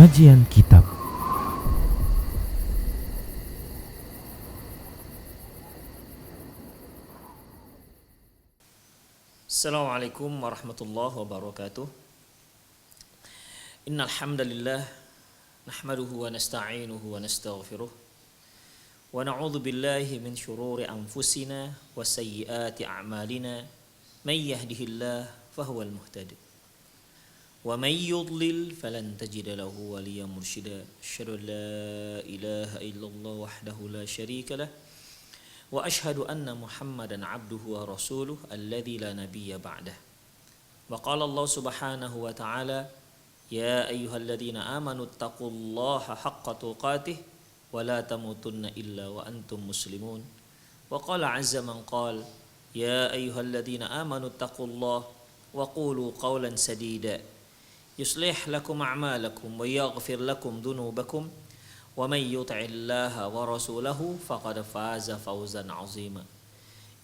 Kajian Kitab. Assalamualaikum warahmatullahi wabarakatuh. Innal hamdalillah nahmaduhu wa nasta'inuhu wa nastaghfiruh wa na'udzu billahi min shururi anfusina wa sayyiati a'malina may yahdihillahu fahuwal muhtadi wa may yudlil falan tajida lahu waliyyan mursyida. Asyhadu an la ilaha illallah wahdahu la syarika lah wa ashhadu anna Muhammadan abduhu wa rasuluh alladzi la nabiyya ba'dah. Wa qala Allah subhanahu wa ta'ala ya ayyuhalladzina amanu taqullaha haqqa tuqatih wa la tamutunna illa wa antum muslimun. Wa qala azza man qala ya ayyuhalladzina amanu taqullaha wa qulu qawlan sadida yuslih lakum a'malakum wa yaghfir lakum dhunubakum wa may yuti'illaha wa rasulahu faqad faza fawzan 'azima.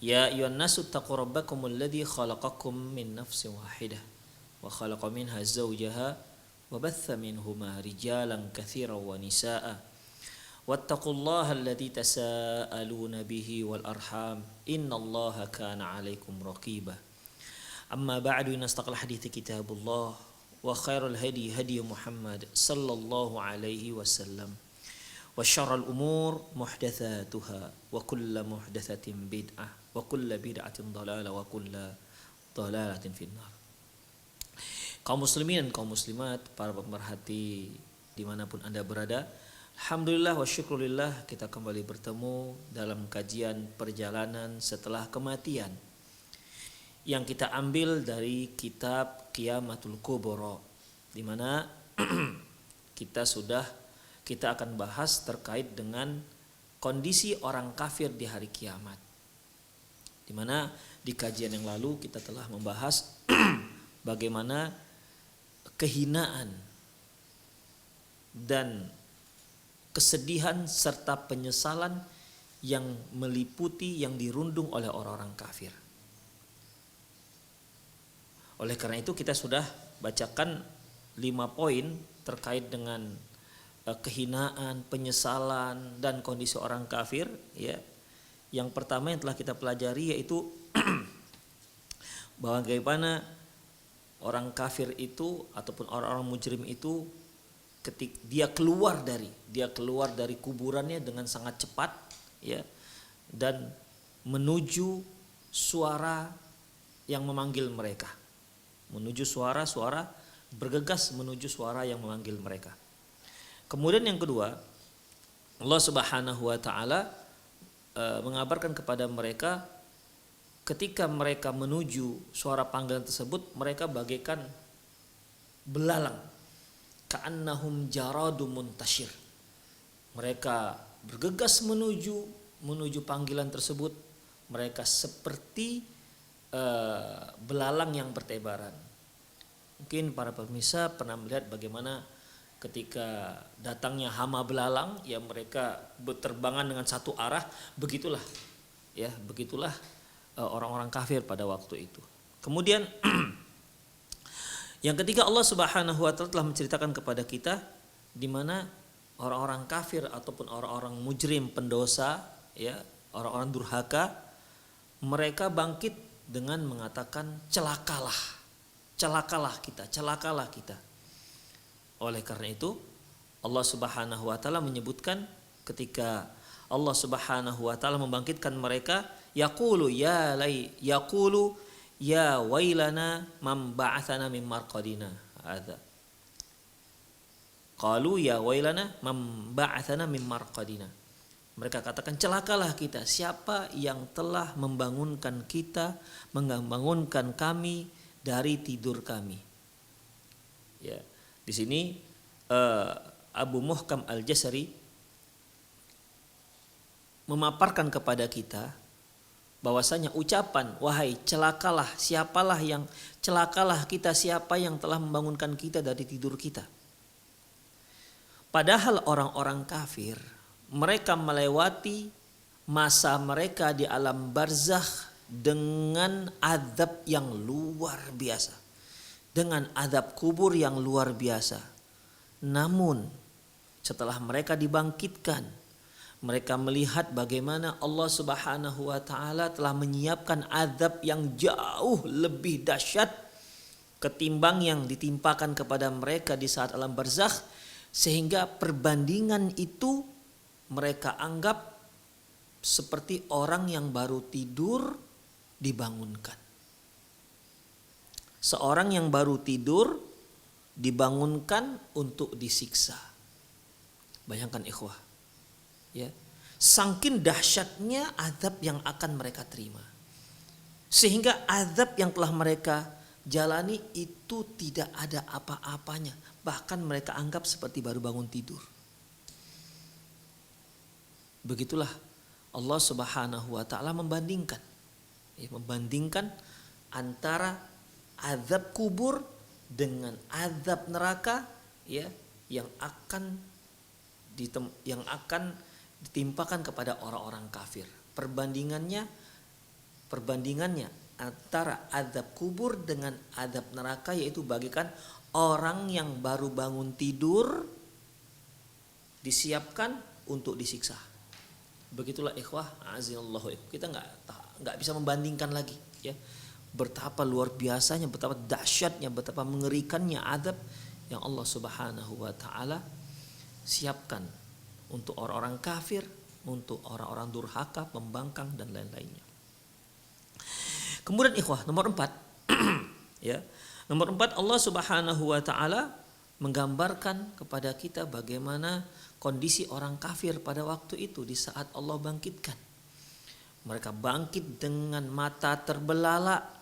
Ya ayyuhan nasu taqu rabbakumul ladzi khalaqakum min nafsin wahidah wa khalaqa minha zawjaha wa batha minhuma rijalan katsiran wa nisaa'a wattaqullaha alladzi tasaaluna bihi wal arham innallaha kana 'alaikum raqiba. Amma ba'du, nastaqil hadithi kitabullah wa khairul hadi hadi Muhammad sallallahu alaihi wasallam wa syarrul umur muhdatsatuha wa kullu muhdatsatin bid'ah wa kullu bid'atin dhalalah wa kullu dhalalatin finnar. Kaum muslimin dan kaum muslimat, para pemerhati dimanapun Anda berada, alhamdulillah wa syukurillah kita kembali bertemu dalam kajian perjalanan setelah kematian yang kita ambil dari kitab Qiyamatul Kubra, di mana kita akan bahas terkait dengan kondisi orang kafir di hari kiamat. Di mana di kajian yang lalu kita telah membahas bagaimana kehinaan dan kesedihan serta penyesalan yang meliputi, yang dirundung oleh orang-orang kafir. Oleh karena itu kita sudah bacakan 5 poin terkait dengan kehinaan, penyesalan dan kondisi orang kafir, ya. Yang pertama yang telah kita pelajari yaitu bahwa bagaimana orang kafir itu ataupun orang-orang mujrim itu ketika dia keluar dari kuburannya dengan sangat cepat, ya, dan menuju suara yang memanggil mereka. Menuju suara bergegas menuju suara yang memanggil mereka. Kemudian yang kedua, Allah Subhanahu wa taala mengabarkan kepada mereka ketika mereka menuju suara panggilan tersebut, mereka bagaikan belalang, ka'annahum jaradum muntashir. Mereka bergegas menuju panggilan tersebut. Mereka seperti belalang yang bertebaran. Mungkin para pemirsa pernah melihat bagaimana ketika datangnya hama belalang, ya, mereka berterbangan dengan satu arah. Begitulah orang-orang kafir pada waktu itu. Kemudian yang ketiga, Allah Subhanahu wa taala telah menceritakan kepada kita di mana orang-orang kafir ataupun orang-orang mujrim, pendosa, ya, orang-orang durhaka, mereka bangkit dengan mengatakan celakalah kita. Oleh karena itu Allah Subhanahu wa taala menyebutkan ketika Allah Subhanahu wa taala membangkitkan mereka, yaqulu ya wailana man ba'atsana min marqadina hadza. Qalu ya wailana man ba'atsana min marqadina. Mereka katakan celakalah kita, siapa yang telah membangunkan kami dari tidur kami. Ya, di sini Abu Muhkam Al-Jasari memaparkan kepada kita bahwasanya ucapan wahai celakalah kita, siapa yang telah membangunkan kita dari tidur kita. Padahal orang-orang kafir mereka melewati masa mereka di alam barzakh dengan azab yang luar biasa, dengan azab kubur yang luar biasa, Namun setelah mereka dibangkitkan, mereka melihat bagaimana Allah Subhanahu wa taala telah menyiapkan azab yang jauh lebih dahsyat ketimbang yang ditimpakan kepada mereka di saat alam barzakh, sehingga perbandingan itu mereka anggap seperti orang yang baru tidur dibangunkan. Seorang yang baru tidur dibangunkan untuk disiksa. Bayangkan ikhwah, ya, saking dahsyatnya azab yang akan mereka terima, sehingga azab yang telah mereka jalani itu tidak ada apa-apanya, bahkan mereka anggap seperti baru bangun tidur. Begitulah Allah Subhanahu wa taala membandingkan antara azab kubur dengan azab neraka, ya, yang akan ditimpakan kepada orang-orang kafir. Perbandingannya antara azab kubur dengan azab neraka, yaitu bagikan orang yang baru bangun tidur disiapkan untuk disiksa. Begitulah ikhwah azinallahu. Kita nggak bisa membandingkan lagi, ya, betapa luar biasanya, betapa dahsyatnya, betapa mengerikannya azab yang Allah Subhanahu wa taala siapkan untuk orang-orang kafir, untuk orang-orang durhaka, pembangkang dan lain-lainnya. Kemudian ikhwah, nomor 4 ya. Nomor 4, Allah Subhanahu wa taala menggambarkan kepada kita bagaimana kondisi orang kafir pada waktu itu di saat Allah bangkitkan. Mereka bangkit dengan mata terbelalak.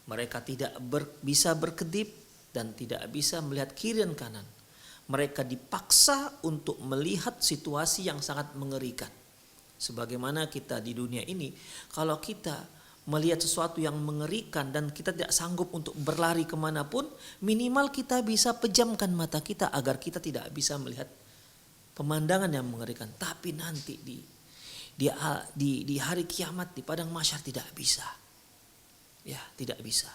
Mereka tidak bisa berkedip dan tidak bisa melihat kiri dan kanan. Mereka dipaksa untuk melihat situasi yang sangat mengerikan. Sebagaimana kita di dunia ini, kalau kita melihat sesuatu yang mengerikan dan kita tidak sanggup untuk berlari kemanapun, minimal kita bisa pejamkan mata kita agar kita tidak bisa melihat pemandangan yang mengerikan. Tapi nanti di hari kiamat, di padang mahsyar tidak bisa. Ya, tidak bisa.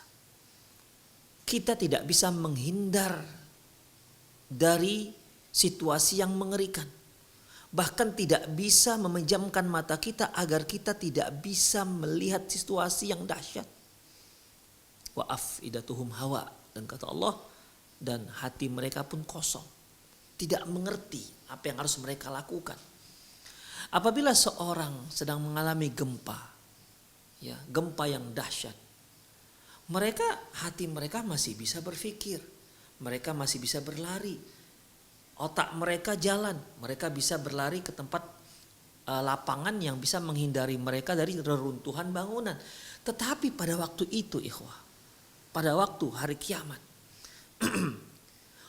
Kita tidak bisa menghindar dari situasi yang mengerikan. Bahkan tidak bisa memejamkan mata kita agar kita tidak bisa melihat situasi yang dahsyat. Wa afidatuhum hawa, dan kata Allah, dan hati mereka pun kosong. Tidak mengerti apa yang harus mereka lakukan. Apabila seorang sedang mengalami gempa, ya, gempa yang dahsyat, hati mereka masih bisa berpikir, mereka masih bisa berlari, otak mereka jalan, mereka bisa berlari ke tempat lapangan yang bisa menghindari mereka dari reruntuhan bangunan. Tetapi pada waktu itu ikhwah, pada waktu hari kiamat,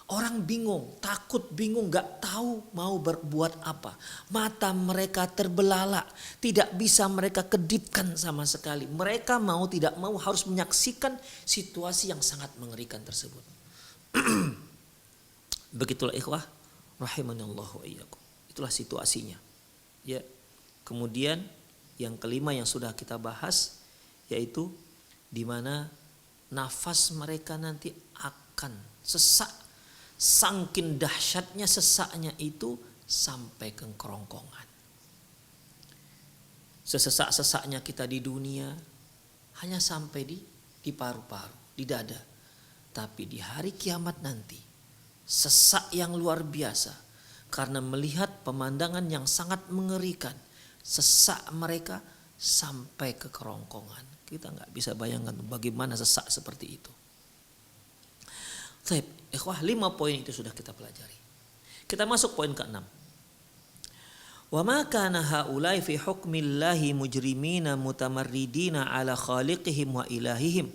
orang bingung, takut, bingung, gak tahu mau berbuat apa. Mata mereka terbelalak, tidak bisa mereka kedipkan sama sekali. Mereka mau tidak mau harus menyaksikan situasi yang sangat mengerikan tersebut. Begitulah ikhwah, rahimanallahu wa iyyakum. Itulah situasinya. Ya. Kemudian yang kelima yang sudah kita bahas, yaitu di mana nafas mereka nanti akan sesak. Saking dahsyatnya sesaknya itu sampai ke kerongkongan. Sesesak-sesaknya kita di dunia hanya sampai di paru-paru, di dada. Tapi di hari kiamat nanti, sesak yang luar biasa karena melihat pemandangan yang sangat mengerikan. Sesak mereka sampai ke kerongkongan. Kita nggak bisa bayangkan bagaimana sesak seperti itu. Baik, ikhwah, 5 poin itu sudah kita pelajari. Kita masuk poin ke-6. Wa ma kana haula'i fi hukmillahi mujrimina mutamarridina ala khaliqihim wa ilahihim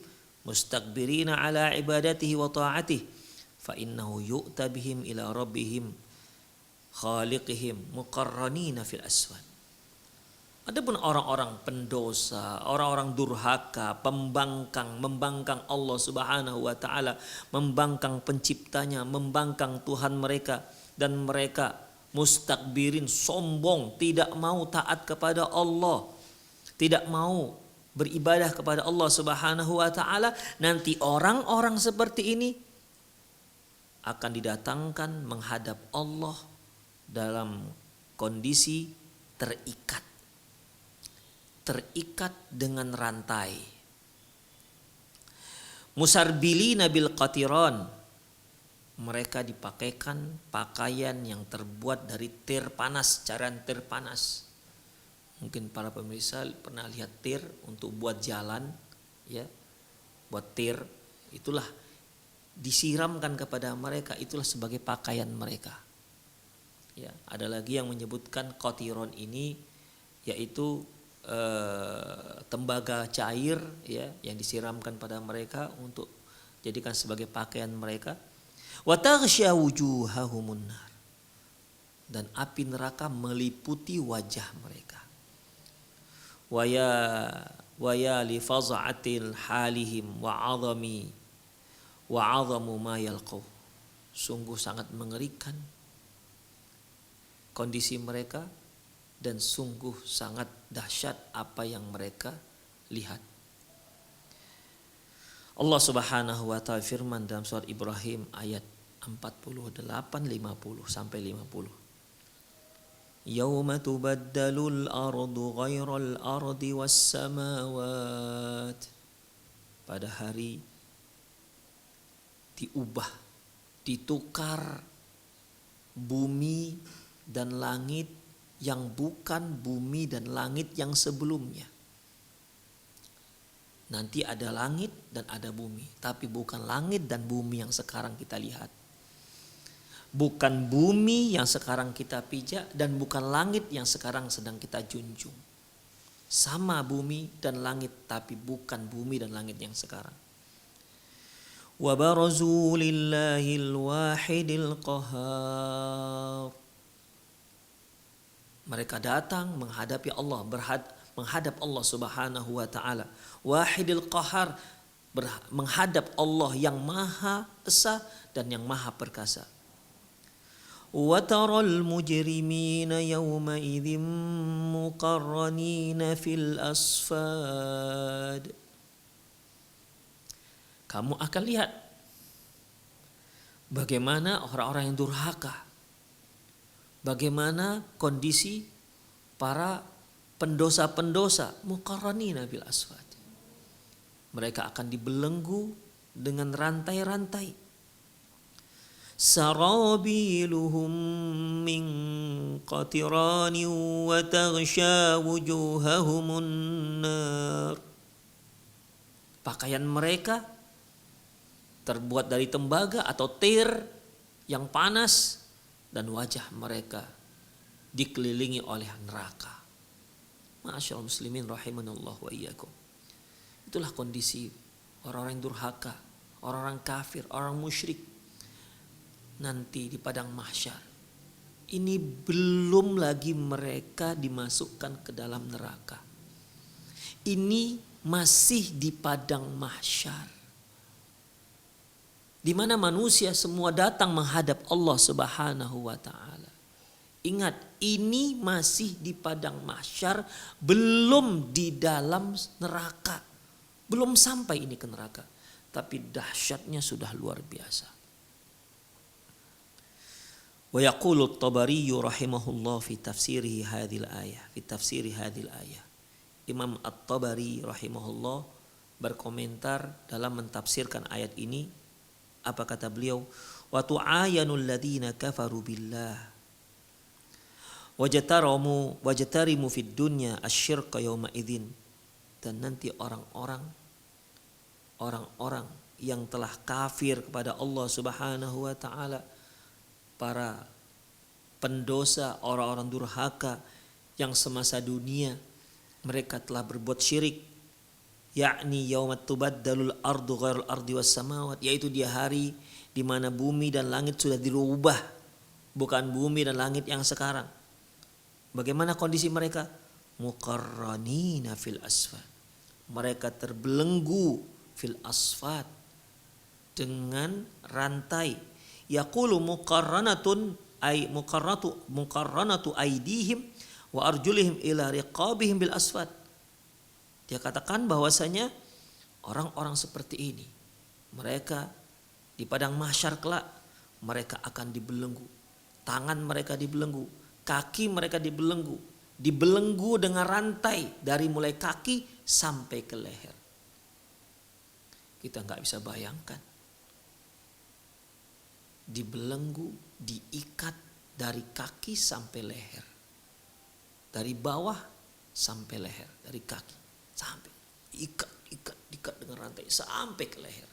mustakbirina ala ibadatihi wa ta'atihi fa innahu yu'ta bihim ila rabbihim khaliqihim muqarranina fil aswad. Adapun orang-orang pendosa, orang-orang durhaka, membangkang Allah Subhanahu wa taala, membangkang penciptanya, membangkang Tuhan mereka, dan mereka mustakbirin, sombong, tidak mau taat kepada Allah, tidak mau beribadah kepada Allah Subhanahu wa taala. Nanti orang-orang seperti ini akan didatangkan menghadap Allah dalam kondisi terikat dengan rantai. Musarbilina bil qatiran, mereka dipakaikan pakaian yang terbuat dari tir panas, cairan tir panas. Mungkin para pemirsa pernah lihat tir untuk buat jalan, ya, buat tir, itulah disiramkan kepada mereka, itulah sebagai pakaian mereka. Ya, ada lagi yang menyebutkan qatiron ini yaitu tembaga cair, ya, yang disiramkan pada mereka untuk jadikan sebagai pakaian mereka. Wa taghsya wujuhahumun nar, dan api neraka meliputi wajah mereka. Wa ya li faz'atil halihim wa 'azamu ma yalqaw, sungguh sangat mengerikan kondisi mereka dan sungguh sangat dahsyat apa yang mereka lihat. Allah Subhanahu wa taala firman dalam surat Ibrahim ayat 48 50 sampai 50. Yauma tubaddalul ardu ghairal ardi was samawat. Pada hari diubah, ditukar bumi dan langit yang bukan bumi dan langit yang sebelumnya. Nanti ada langit dan ada bumi, tapi bukan langit dan bumi yang sekarang kita lihat. Bukan bumi yang sekarang kita pijak dan bukan langit yang sekarang sedang kita junjung. Sama bumi dan langit, tapi bukan bumi dan langit yang sekarang. Wa barazu lillahil wahidil qahhar. Mereka datang menghadapi Allah, menghadap Allah Subhanahu wa taala. Wahidil qahhar, menghadap Allah yang Maha Esa dan yang Maha Perkasa. Wa taral mujrimina yawma idzim muqarranina fil asfad. Kamu akan lihat bagaimana orang-orang yang durhaka, bagaimana kondisi para pendosa-pendosa, muqarranina bil asfad. Mereka akan dibelenggu dengan rantai-rantai. Sarabiluhum min qatirani wa taghsha wujuhahumun nar. Pakaian mereka terbuat dari tembaga atau tir yang panas dan wajah mereka dikelilingi oleh neraka. Ma'asyiral muslimin rahimanallah wa iyyakum. Itulah kondisi orang-orang yang durhaka, orang-orang kafir, orang musyrik nanti di padang mahsyar. Ini belum lagi mereka dimasukkan ke dalam neraka. Ini masih di padang mahsyar, di mana manusia semua datang menghadap Allah Subhanahu wa taala. Ingat, ini masih di padang mahsyar, belum di dalam neraka. Belum sampai ini ke neraka, tapi dahsyatnya sudah luar biasa. Wa yaqulu at-Tabari rahimahullah fi tafsirihi hadhil ayah, fi tafsiri hadhil ayah. Imam At-Tabari rahimahullah berkomentar dalam mentafsirkan ayat ini. Apa kata beliau? Wa tu'ayanul ladzina kafaru billah wajtarimu fid dunya asyirka yauma idzin. Dan nanti orang-orang yang telah kafir kepada Allah Subhanahu wa taala, para pendosa, orang-orang durhaka yang semasa dunia mereka telah berbuat syirik, yakni yaumat tubaddalul ardu ghairal ardi was samawat, yaitu dia hari di mana bumi dan langit sudah dirubah, bukan bumi dan langit yang sekarang. Bagaimana kondisi mereka? Muqarranina fil asfad. Mereka terbelenggu fil asfad dengan rantai. Yaqulu muqarranatun ay muqarranatu aidihim wa arjulihim ila riqabihim bil asfad. Dia katakan bahwasanya orang-orang seperti ini mereka di padang mahsyar kelak mereka akan dibelenggu. Tangan mereka dibelenggu, kaki mereka dibelenggu dengan rantai dari mulai kaki sampai ke leher. Kita nggak bisa bayangkan. Dibelenggu, diikat dari kaki sampai leher. Dari bawah sampai leher, dari kaki sampai diikat dengan rantai sampai ke leher.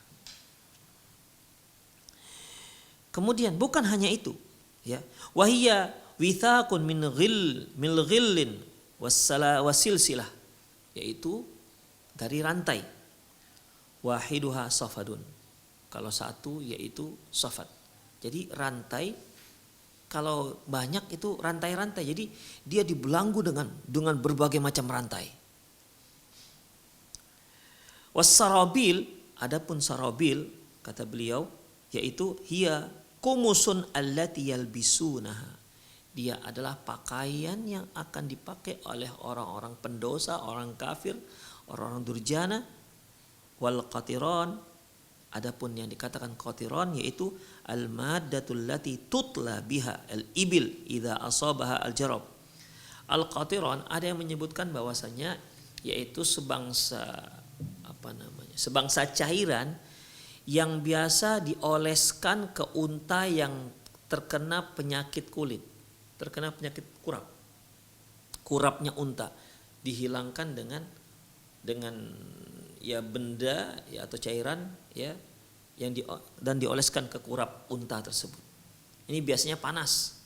Kemudian bukan hanya itu, ya. Wahiyya withaqun min ghillin wasilsilah, yaitu dari rantai. Wahiduha safadun. Kalau satu yaitu safad. Jadi rantai, kalau banyak itu rantai-rantai. Jadi dia dibelenggu dengan berbagai macam rantai. Wassarabil, adapun sarabil kata beliau yaitu hiya kumusun allati yalbisunaha. Dia adalah pakaian yang akan dipakai oleh orang-orang pendosa, orang kafir, orang-orang durjana. Wal qatiran, adapun yang dikatakan qatiran yaitu al maddatul lati tutla biha al ibil idza asabaha al jarab. Al qatiran ada yang menyebutkan bahwasanya yaitu sebangsa cairan yang biasa dioleskan ke unta yang terkena penyakit kulit, terkena penyakit kurap. Kurapnya unta dihilangkan dengan ya benda ya atau cairan ya yang dan dioleskan ke kurap unta tersebut. Ini biasanya panas.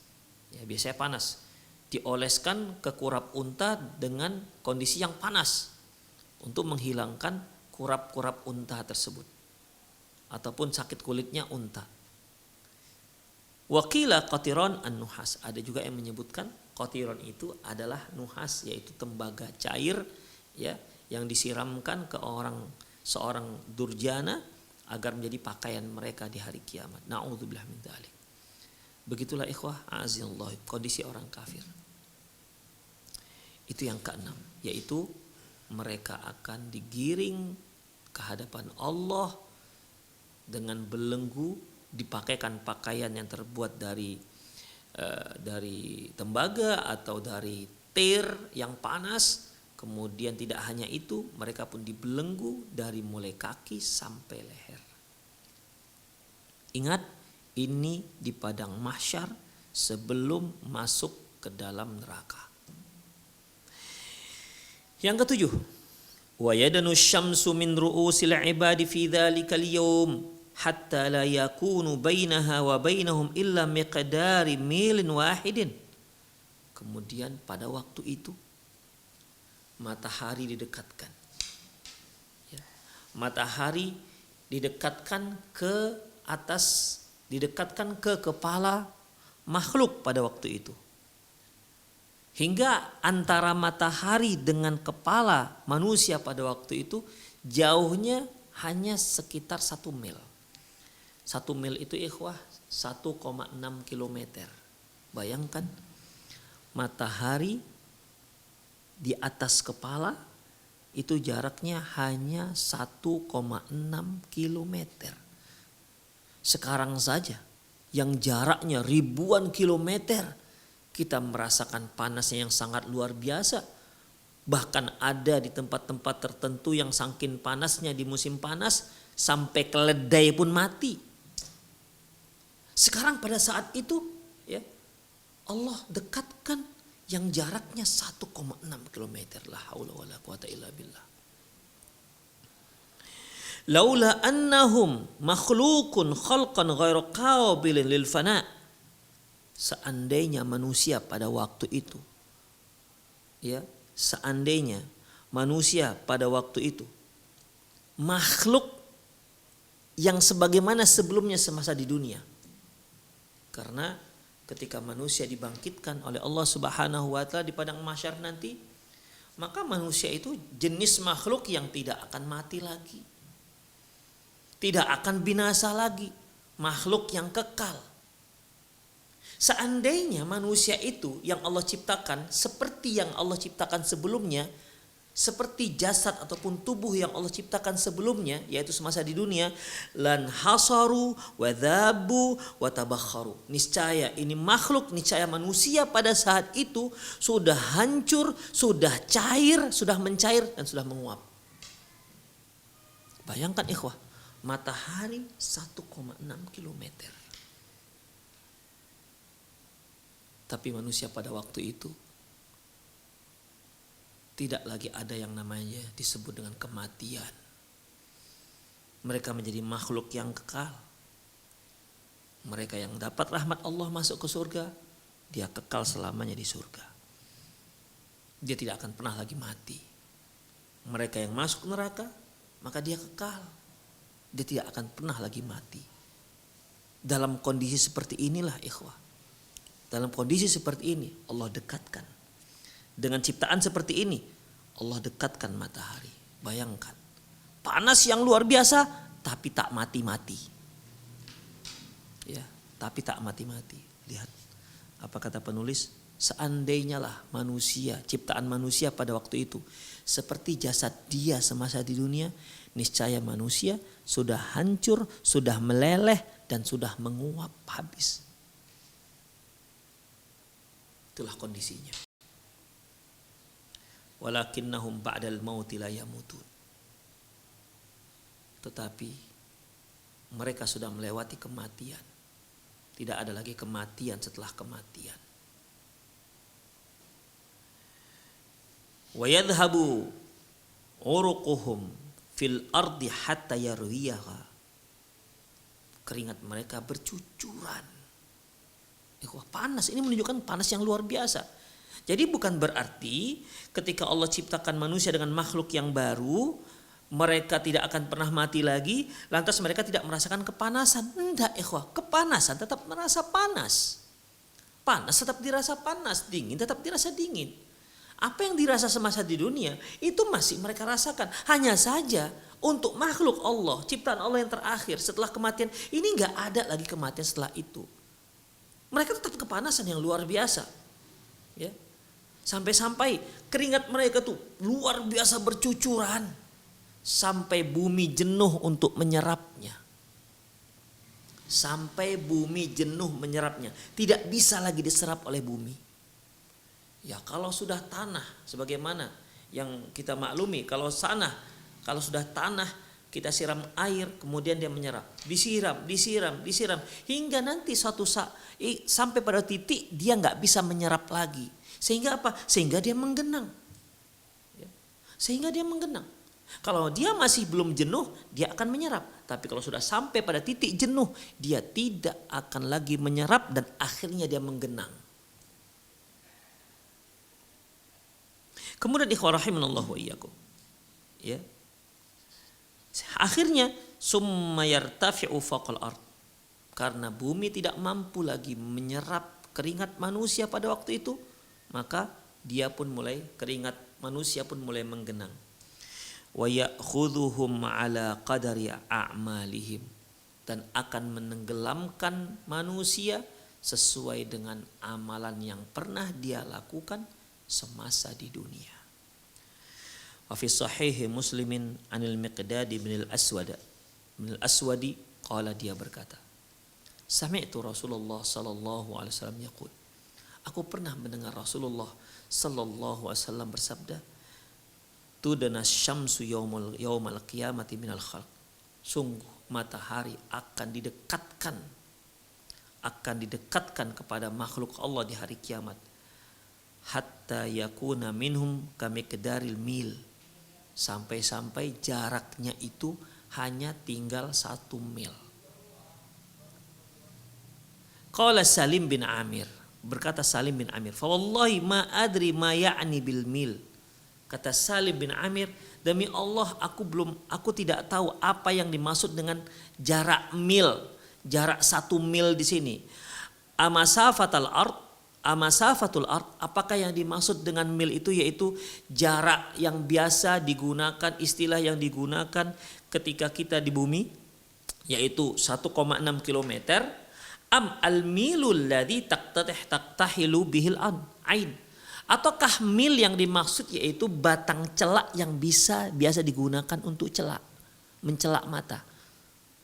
Ya, biasanya panas. Dioleskan ke kurap unta dengan kondisi yang panas untuk menghilangkan kurap-kurap unta tersebut ataupun sakit kulitnya unta. Wakila qatiran an-nuhas, ada juga yang menyebutkan qatiran itu adalah nuhas, yaitu tembaga cair ya yang disiramkan ke seorang durjana agar menjadi pakaian mereka di hari kiamat. Na'udzubillah min dzalik. Begitulah ikhwah azillah kondisi orang kafir. Itu yang keenam, yaitu mereka akan digiring ke hadapan Allah dengan belenggu, dipakaikan pakaian yang terbuat dari tembaga atau dari tir yang panas. Kemudian tidak hanya itu, mereka pun dibelenggu dari mulai kaki sampai leher. Ingat, ini di padang mahsyar sebelum masuk ke dalam neraka. Yang ketujuh, wa yadanu syamsu min ru'usil ibadi fi dzalikal yawm hatta la yakunu bainaha wa bainahum illa miqdari milin wahidin. Kemudian pada waktu itu matahari didekatkan. Ya. Matahari didekatkan ke atas, didekatkan ke kepala makhluk pada waktu itu. Hingga antara matahari dengan kepala manusia pada waktu itu jauhnya hanya sekitar 1 mil. 1 mil itu ikhwah 1,6 kilometer. Bayangkan matahari di atas kepala itu jaraknya hanya 1,6 kilometer. Sekarang saja yang jaraknya ribuan kilometer kita merasakan panasnya yang sangat luar biasa. Bahkan ada di tempat-tempat tertentu yang saking panasnya di musim panas sampai keledai pun mati. Sekarang pada saat itu ya Allah dekatkan yang jaraknya 1,6 km. La haula wala quwata illa billah. Laula annahum makhlukun khalqan ghairu qabilin lil fana. Seandainya manusia pada waktu itu ya, seandainya manusia pada waktu itu makhluk yang sebagaimana sebelumnya semasa di dunia. Karena ketika manusia dibangkitkan oleh Allah Subhanahu wa taala di padang mahsyar nanti, maka manusia itu jenis makhluk yang tidak akan mati lagi. Tidak akan binasa lagi, makhluk yang kekal. Seandainya manusia itu yang Allah ciptakan seperti yang Allah ciptakan sebelumnya, seperti jasad ataupun tubuh yang Allah ciptakan sebelumnya, yaitu semasa di dunia, lan hasaru wa dhabu wa tabakharu. Niscaya ini makhluk, niscaya manusia pada saat itu sudah hancur, sudah cair, sudah mencair dan sudah menguap. Bayangkan ikhwah, matahari 1,6 kilometer. Tapi manusia pada waktu itu tidak lagi ada yang namanya disebut dengan kematian. Mereka menjadi makhluk yang kekal. Mereka yang dapat rahmat Allah masuk ke surga, dia kekal selamanya di surga. Dia tidak akan pernah lagi mati. Mereka yang masuk neraka, maka dia kekal. Dia tidak akan pernah lagi mati. Dalam kondisi seperti inilah ikhwah. Dalam kondisi seperti ini Allah dekatkan. Dengan ciptaan seperti ini Allah dekatkan matahari. Bayangkan, panas yang luar biasa tapi tak mati-mati. Ya, tapi tak mati-mati. Lihat apa kata penulis, seandainya lah manusia, ciptaan manusia pada waktu itu seperti jasad dia semasa di dunia, niscaya manusia sudah hancur, sudah meleleh dan sudah menguap habis. Itulah kondisinya. Walakinnahum ba'dal mauti la yamutun. Tetapi mereka sudah melewati kematian. Tidak ada lagi kematian setelah kematian. Wa yadhhabu uruquhum fil ardi hatta yarwiyaha. Keringat mereka bercucuran. Panas, ini menunjukkan panas yang luar biasa. Jadi bukan berarti ketika Allah ciptakan manusia dengan makhluk yang baru, mereka tidak akan pernah mati lagi, lantas mereka tidak merasakan kepanasan. Enggak ikhwah, kepanasan tetap merasa panas. Panas tetap dirasa panas, dingin tetap dirasa dingin. Apa yang dirasa semasa di dunia, itu masih mereka rasakan. Hanya saja untuk makhluk Allah, ciptaan Allah yang terakhir setelah kematian, ini enggak ada lagi kematian setelah itu. Mereka tetap kepanasan yang luar biasa. Ya. Sampai-sampai keringat mereka tuh luar biasa bercucuran. Sampai bumi jenuh untuk menyerapnya. Sampai bumi jenuh menyerapnya. Tidak bisa lagi diserap oleh bumi. Ya kalau sudah tanah, sebagaimana yang kita maklumi, kalau sudah tanah kita siram air, kemudian dia menyerap. Disiram. Hingga nanti suatu saat, sampai pada titik dia nggak bisa menyerap lagi. Sehingga apa? Sehingga dia menggenang. Kalau dia masih belum jenuh, dia akan menyerap. Tapi kalau sudah sampai pada titik jenuh, dia tidak akan lagi menyerap dan akhirnya dia menggenang. Kemudian ikhwah rahimanallahu wa iyyakum. Ya. Akhirnya summa yartafi'u fawqal ard. Karena bumi tidak mampu lagi menyerap keringat manusia pada waktu itu, maka keringat manusia pun mulai menggenang. Wa ya'khudhuhum ala qadari a'malihim, dan akan menenggelamkan manusia sesuai dengan amalan yang pernah dia lakukan semasa di dunia. Wa fi sahih Muslimin anil Miqdad bin al-Aswadi qala, dia berkata, sami'tu Rasulullah sallallahu alaihi wasallam yaqul, aku pernah mendengar Rasulullah sallallahu alaihi wasallam bersabda, tudana syamsu yaumal qiyamati minal khalq. Sungguh matahari akan didekatkan kepada makhluk Allah di hari kiamat. Hatta yakuna minhum kamiqdaril mil. Sampai-sampai jaraknya itu hanya tinggal 1 mil. Qala Salim bin Amir, berkata Salim bin Amir, fa wallahi ma adri ma ya'ni bil mil. Kata Salim bin Amir, demi Allah aku tidak tahu apa yang dimaksud dengan jarak mil, jarak 1 mil di sini. Amasafatul ard, apakah yang dimaksud dengan mil itu yaitu jarak yang biasa digunakan, istilah yang digunakan ketika kita di bumi, yaitu 1,6 kilometer. Am al-milul ladzi taqtahilu bihil ain, Ataukah mil yang dimaksud yaitu batang celak yang biasa digunakan untuk celak, mencelak mata.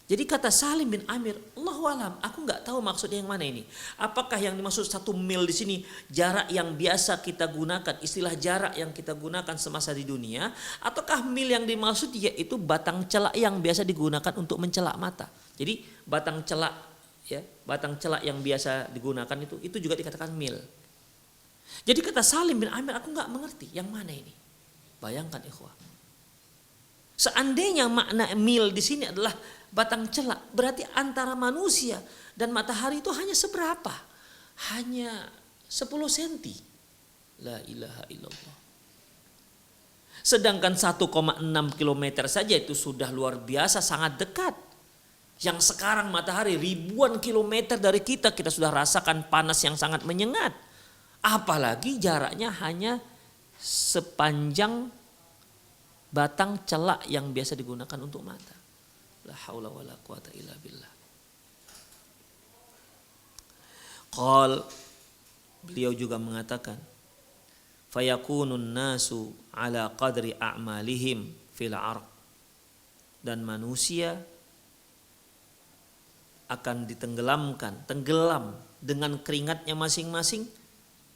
Jadi kata Salim bin Amir, Allahu alam, aku nggak tahu maksudnya yang mana ini. Apakah yang dimaksud 1 mil di sini jarak yang biasa kita gunakan, istilah jarak yang kita gunakan semasa di dunia, ataukah mil yang dimaksud yaitu batang celak yang biasa digunakan untuk mencelak mata. Jadi batang celak, ya, batang celak yang biasa digunakan itu juga dikatakan mil. Jadi kata Salim bin Amir, aku nggak mengerti yang mana ini. Bayangkan ikhwah. Seandainya makna mil di sini adalah batang celak, berarti antara manusia dan matahari itu hanya seberapa? Hanya 10 cm. La ilaha illallah. Sedangkan 1,6 kilometer saja itu sudah luar biasa, sangat dekat. Yang sekarang matahari ribuan kilometer dari kita sudah rasakan panas yang sangat menyengat. Apalagi jaraknya hanya sepanjang batang celak yang biasa digunakan untuk mata. La haula wala quwata illa billah. Beliau juga mengatakan, fayakunun nasu ala qadri a'malihim fil arq. Dan manusia akan tenggelam dengan keringatnya masing-masing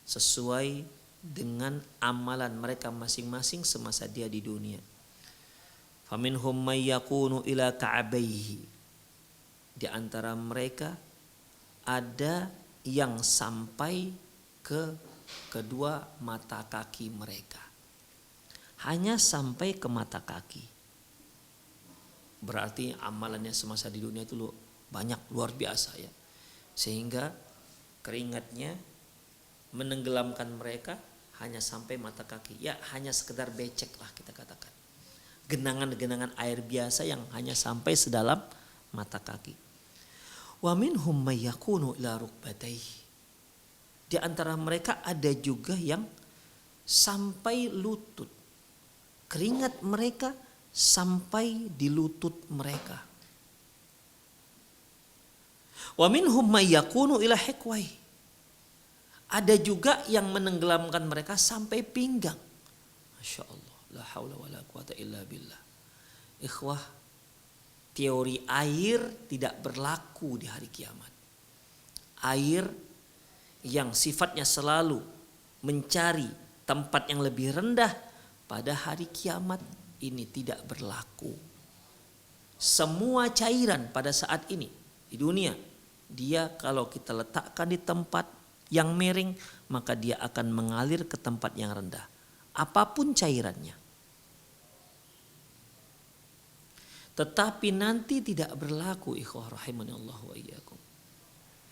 sesuai dengan amalan mereka masing-masing semasa dia di dunia. Faminhum may yakunu ila ka'abaihi. Di antara mereka ada yang sampai ke kedua mata kaki mereka. Hanya sampai ke mata kaki. Berarti amalannya semasa di dunia itu banyak, luar biasa ya. Sehingga keringatnya menenggelamkan mereka hanya sampai mata kaki. Ya hanya sekedar becek lah kita katakan. Genangan-genangan air biasa yang hanya sampai sedalam mata kaki. Wa minhum may yakunu ila rukbatayhi. Di antara mereka ada juga yang sampai lutut. Keringat mereka sampai di lutut mereka. Wa minhum may yakunu ila hiqwayhi. Ada juga yang menenggelamkan mereka sampai pinggang. Masya Allah. La haula wala quwata illa billah. Ikhwah, teori air tidak berlaku di hari kiamat. Air yang sifatnya selalu mencari tempat yang lebih rendah pada hari kiamat ini tidak berlaku. Semua cairan pada saat ini di dunia, dia kalau kita letakkan di tempat yang miring, maka dia akan mengalir ke tempat yang rendah. Apapun cairannya. Tetapi nanti tidak berlaku, ikhwah rahimani Allah wa iyyakum.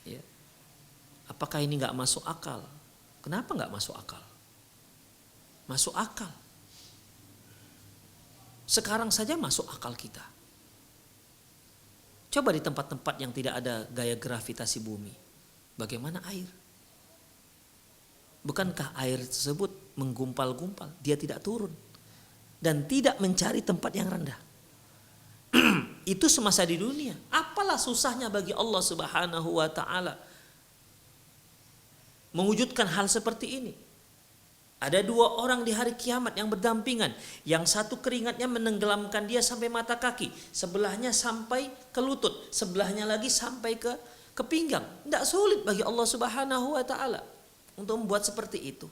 Ya. Apakah ini enggak masuk akal? Kenapa enggak masuk akal? Masuk akal. Sekarang saja masuk akal kita. Coba di tempat-tempat yang tidak ada gaya gravitasi bumi. Bagaimana air? Bukankah air tersebut menggumpal-gumpal? Dia tidak turun. Dan tidak mencari tempat yang rendah. Itu semasa di dunia. Apalah susahnya bagi Allah Subhanahu wa ta'ala mewujudkan hal seperti ini. Ada 2 orang di hari kiamat yang berdampingan. Yang satu keringatnya menenggelamkan dia sampai mata kaki. Sebelahnya sampai ke lutut. Sebelahnya lagi sampai ke pinggang. Tidak sulit bagi Allah Subhanahu wa ta'ala untuk membuat seperti itu.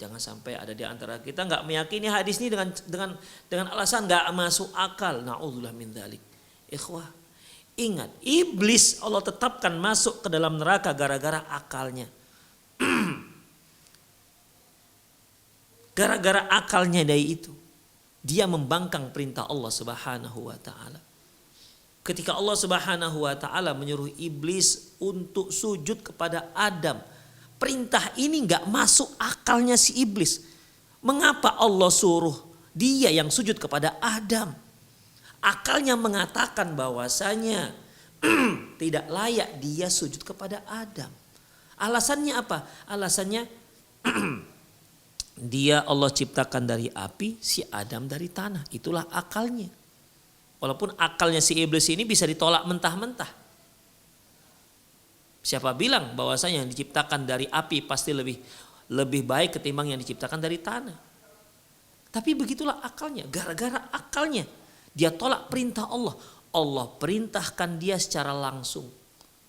Jangan sampai ada di antara kita nggak meyakini hadis ini dengan alasan nggak masuk akal. Na'udzubillah min dzalik. Ikhwah, ingat, iblis Allah tetapkan masuk ke dalam neraka gara-gara akalnya. Gara-gara akalnya dari itu, dia membangkang perintah Allah Subhanahu wa taala. Ketika Allah Subhanahu wa taala menyuruh iblis untuk sujud kepada Adam, perintah ini nggak masuk akalnya si iblis. Mengapa Allah suruh dia yang sujud kepada Adam? Akalnya mengatakan bahwasanya tidak layak dia sujud kepada Adam. Alasannya apa? Alasannya dia Allah ciptakan dari api, si Adam dari tanah. Itulah akalnya. Walaupun akalnya si iblis ini bisa ditolak mentah-mentah. Siapa bilang bahwasanya yang diciptakan dari api pasti lebih lebih baik ketimbang yang diciptakan dari tanah. Tapi begitulah akalnya, gara-gara akalnya dia tolak perintah Allah. Allah perintahkan dia secara langsung,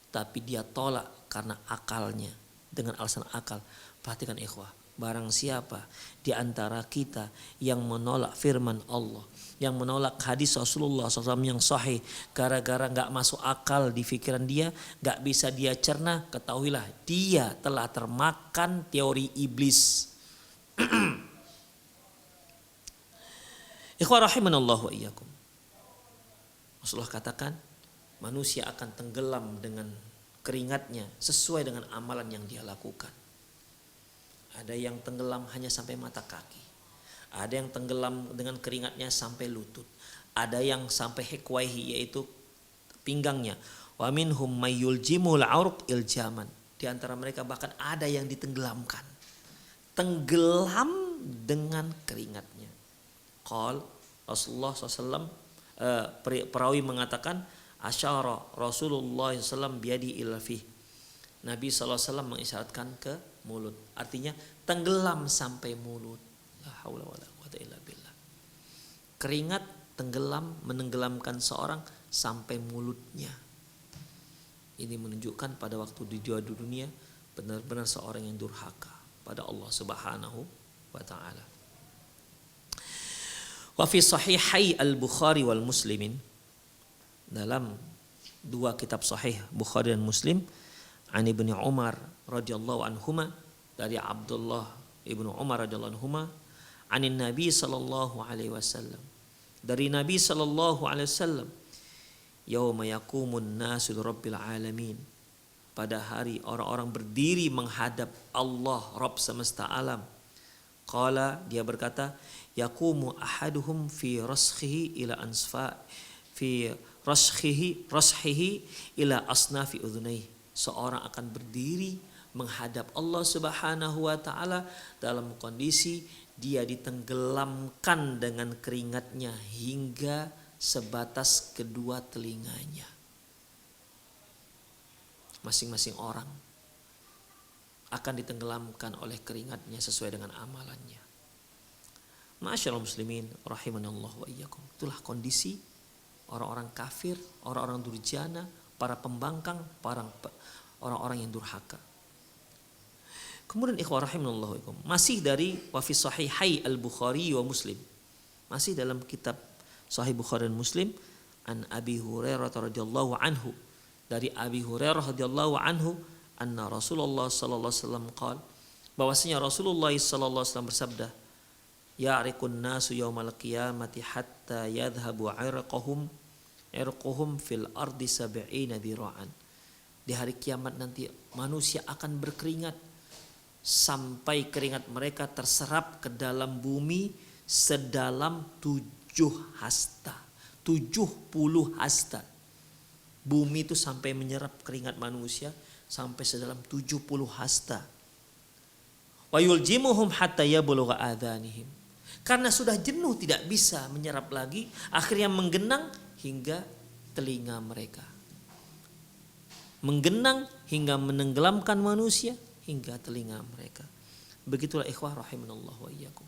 tapi dia tolak karena akalnya, dengan alasan akal. Perhatikan ikhwah, barang siapa di antara kita yang menolak firman Allah, yang menolak hadis Rasulullah SAW yang sahih, gara-gara gak masuk akal di pikiran dia, gak bisa dia cerna, ketahuilah dia telah termakan teori iblis. Ikhwah rahimanallahu wa iyyakum. Rasulullah katakan manusia akan tenggelam dengan keringatnya sesuai dengan amalan yang dia lakukan. Ada yang tenggelam hanya sampai mata kaki. Ada yang tenggelam dengan keringatnya sampai lutut. Ada yang sampai hikwaihi, yaitu pinggangnya. Wa minhum mayyuljimul auruq iljaman. Di antara mereka bahkan ada yang ditenggelamkan. Tenggelam dengan keringatnya. Qal Rasulullah SAW, perawi mengatakan asyara Rasulullah SAW biadi ilafih. Nabi SAW mengisyaratkan ke mulut. Artinya tenggelam sampai mulut. La haula wala quwwata illa billah. Keringat tenggelam, menenggelamkan seorang sampai mulutnya. Ini menunjukkan pada waktu di dunia benar-benar seorang yang durhaka pada Allah Subhanahu wa taala. Wa fi sahihai al-Bukhari wal Muslimin, dalam dua kitab sahih Bukhari dan Muslim, an Ibnu Umar radhiyallahu anhuma, dari Abdullah Ibnu Umar radhiyallahu anhuma, anin Nabi sallallahu alaihi wasallam, dari Nabi sallallahu alaihi wasallam, yauma yaqumun nasu rabbil alamin, pada hari orang-orang berdiri menghadap Allah Rabb semesta alam. Qala, dia berkata, yaqumu ahaduhum fi raskhihi ila ansfa fi raskhihi ila asnafi udhunayhi. Seorang akan berdiri menghadap Allah Subhanahu wa taala dalam kondisi dia ditenggelamkan dengan keringatnya hingga sebatas kedua telinganya. Masing-masing orang akan ditenggelamkan oleh keringatnya sesuai dengan amalannya. Ma'asyiral muslimin rahimanallahu wa iyyakum. Itulah kondisi orang-orang kafir, orang-orang durjana, para pembangkang, orang-orang yang durhaka. Kemudian ikhwah rahimanallahu wa iyyakum, masih dari wa fi sahihai al-Bukhari wa Muslim. Masih dalam kitab Sahih Bukhari dan Muslim, an Abi Hurairah radhiyallahu anhu, dari Abi Hurairah radhiyallahu anhu, anna Rasulullah sallallahu alaihi wasallam qala, bahwasanya Rasulullah sallallahu alaihi wasallam bersabda, ya'riqun nasu yaumal qiyamati hatta yadhhabu 'irquhum fil ardi sab'ina dira'an. Di hari kiamat nanti manusia akan berkeringat sampai keringat mereka terserap ke dalam bumi sedalam 7 hasta. 70 hasta. Bumi itu sampai menyerap keringat manusia sampai sedalam 70 hasta. Wa yuljimuhum hatta yablugha adhanihim. Karena sudah jenuh tidak bisa menyerap lagi, akhirnya menggenang hingga telinga mereka. Menggenang hingga menenggelamkan manusia hingga telinga mereka. Begitulah ikhwah rahimanallahu wa iyyakum.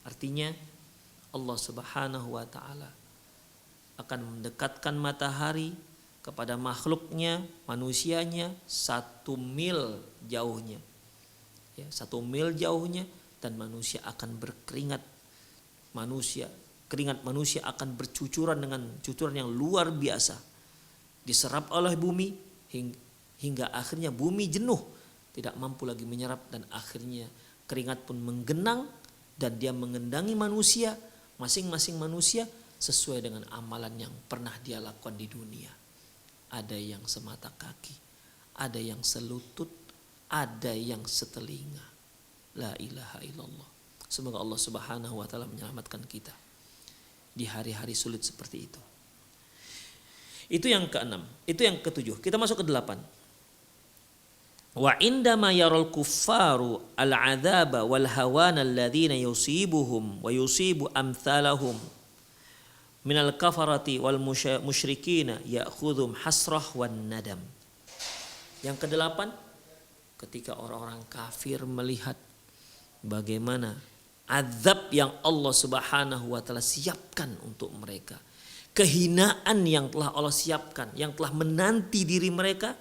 Artinya Allah Subhanahu wa taala akan mendekatkan matahari kepada makhluknya, manusianya 1 mil jauhnya. Ya, 1 mil jauhnya, dan manusia akan berkeringat. Keringat manusia akan bercucuran dengan cucuran yang luar biasa. Diserap oleh bumi hingga akhirnya bumi jenuh, tidak mampu lagi menyerap, dan akhirnya keringat pun menggenang dan dia mengendangi manusia, masing-masing manusia sesuai dengan amalan yang pernah dia lakukan di dunia. Ada yang semata kaki, ada yang selutut, ada yang setelinga. La ilaha illallah. Semoga Allah Subhanahu wa taala menyelamatkan kita di hari-hari sulit seperti itu. Itu yang ke-6, itu yang ke-7. Kita masuk ke-8. Wa indama yaral kuffaru al-'adzaba wal hawana alladhina yusibuhum wa yusibu amthalahum minal kafarati wal musyrikina ya'khudhum hasrah wan nadam. Yang ke-8, ketika orang-orang kafir melihat bagaimana azab yang Allah Subhanahu wa taala siapkan untuk mereka. Kehinaan yang telah Allah siapkan, yang telah menanti diri mereka,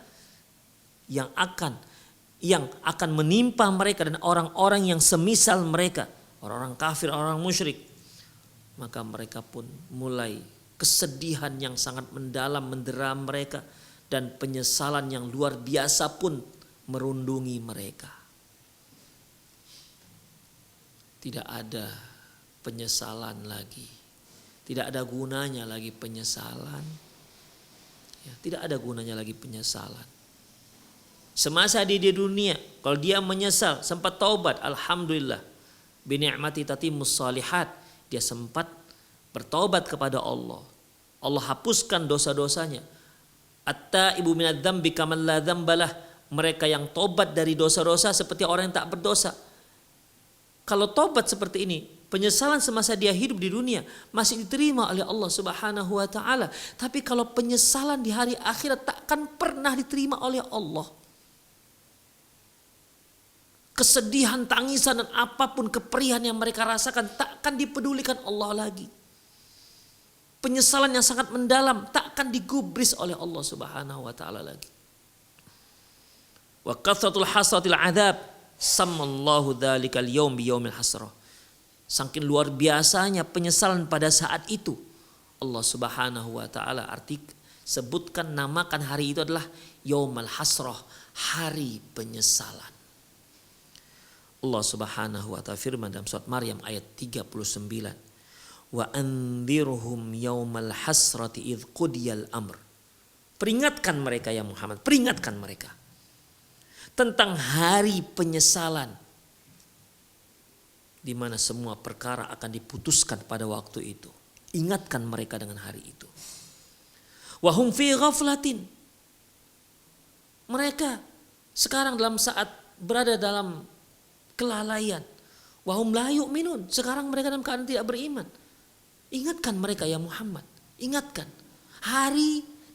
yang akan menimpa mereka dan orang-orang yang semisal mereka, orang-orang kafir, orang musyrik. Maka mereka pun mulai kesedihan yang sangat mendalam mendera mereka, dan penyesalan yang luar biasa pun merundungi mereka. Tidak ada penyesalan lagi, tidak ada gunanya lagi penyesalan. Ya, tidak ada gunanya lagi penyesalan. Semasa di dunia, kalau dia menyesal, sempat taubat, alhamdulillah, bi ni'mati tatimmus shalihat, dia sempat bertaubat kepada Allah. Allah hapuskan dosa-dosanya. At-taibu minadz dzambi kaman la dzambalah, mereka yang tobat dari dosa-dosa seperti orang yang tak berdosa. Kalau tobat seperti ini, penyesalan semasa dia hidup di dunia masih diterima oleh Allah Subhanahu wa taala. Tapi kalau penyesalan di hari akhirat takkan pernah diterima oleh Allah. Kesedihan, tangisan, dan apapun keperihan yang mereka rasakan takkan dipedulikan Allah lagi. Penyesalan yang sangat mendalam takkan digubris oleh Allah Subhanahu wa taala lagi. Wa kathratul hasratil adzab sammallahu dzalikal yaum bi yaumil hasrah. Saking luar biasanya penyesalan pada saat itu, Allah Subhanahu wa taala sebutkan, namakan hari itu adalah yaumul hasrah, hari penyesalan. Allah Subhanahu wa taala firman dalam surat Maryam ayat 39, wa anzirhum yaumal hasrati idz qudiyal amr. Peringatkan mereka ya Muhammad, peringatkan mereka tentang hari penyesalan di mana semua perkara akan diputuskan pada waktu itu. Ingatkan mereka dengan hari itu. Wa hum fi ghaflatin. Mereka sekarang berada dalam kelalaian. Wa hum la yu'minun. Sekarang mereka dalam keadaan tidak beriman. Ingatkan mereka ya Muhammad. Ingatkan.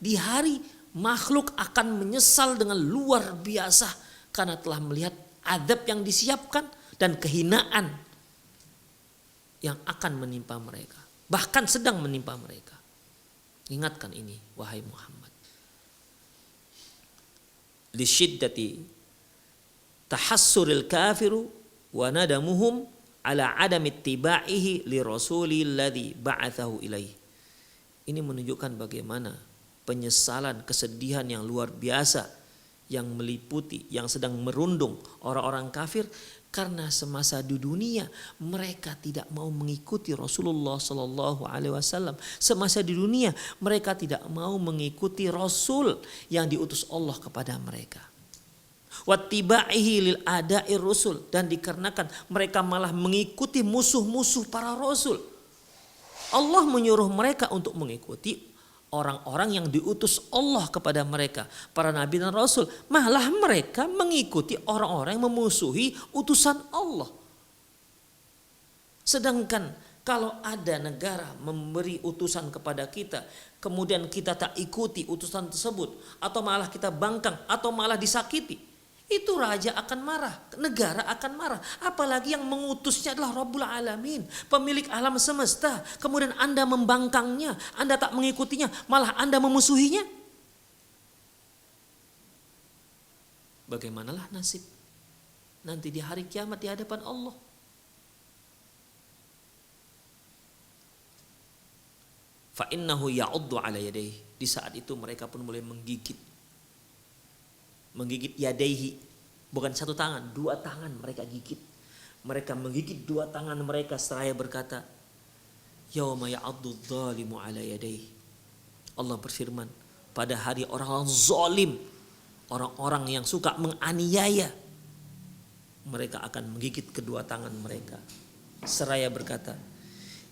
Di hari makhluk akan menyesal dengan luar biasa karena telah melihat azab yang disiapkan dan kehinaan yang akan menimpa mereka, bahkan sedang menimpa mereka. Ingatkan ini wahai Muhammad. Li syiddati tahassuril kafiru wa nadamuhum ala adam ittiba'ihi li rasulil ladzi ba'athahu ilaihi. Ini menunjukkan bagaimana penyesalan, kesedihan yang luar biasa yang meliputi, yang sedang merundung orang-orang kafir karena semasa di dunia mereka tidak mau mengikuti Rasulullah Sallallahu Alaihi Wasallam. Semasa di dunia mereka tidak mau mengikuti Rasul yang diutus Allah kepada mereka. Wattiba'ihi lil ada'ir rusul, dan dikarenakan mereka malah mengikuti musuh-musuh para Rasul. Allah menyuruh mereka untuk mengikuti orang-orang yang diutus Allah kepada mereka, para nabi dan rasul. Malah mereka mengikuti orang-orang yang memusuhi utusan Allah. Sedangkan kalau ada negara memberi utusan kepada kita, kemudian kita tak ikuti utusan tersebut, atau malah kita bangkang, atau malah disakiti, itu raja akan marah, negara akan marah. Apalagi yang mengutusnya adalah Rabbul Alamin, pemilik alam semesta. Kemudian Anda membangkangnya, Anda tak mengikutinya, malah Anda memusuhinya. Bagaimanalah nasib nanti di hari kiamat di hadapan Allah? Fa innahu ya'uddu ala yadayhi. Di saat itu mereka pun mulai menggigit yadaihi, bukan satu tangan, dua tangan mereka gigit. Mereka menggigit dua tangan mereka seraya berkata, yauma ya'addu dzalimu ala yadaihi. Allah berfirman, pada hari orang zalim, orang-orang yang suka menganiaya, mereka akan menggigit kedua tangan mereka seraya berkata,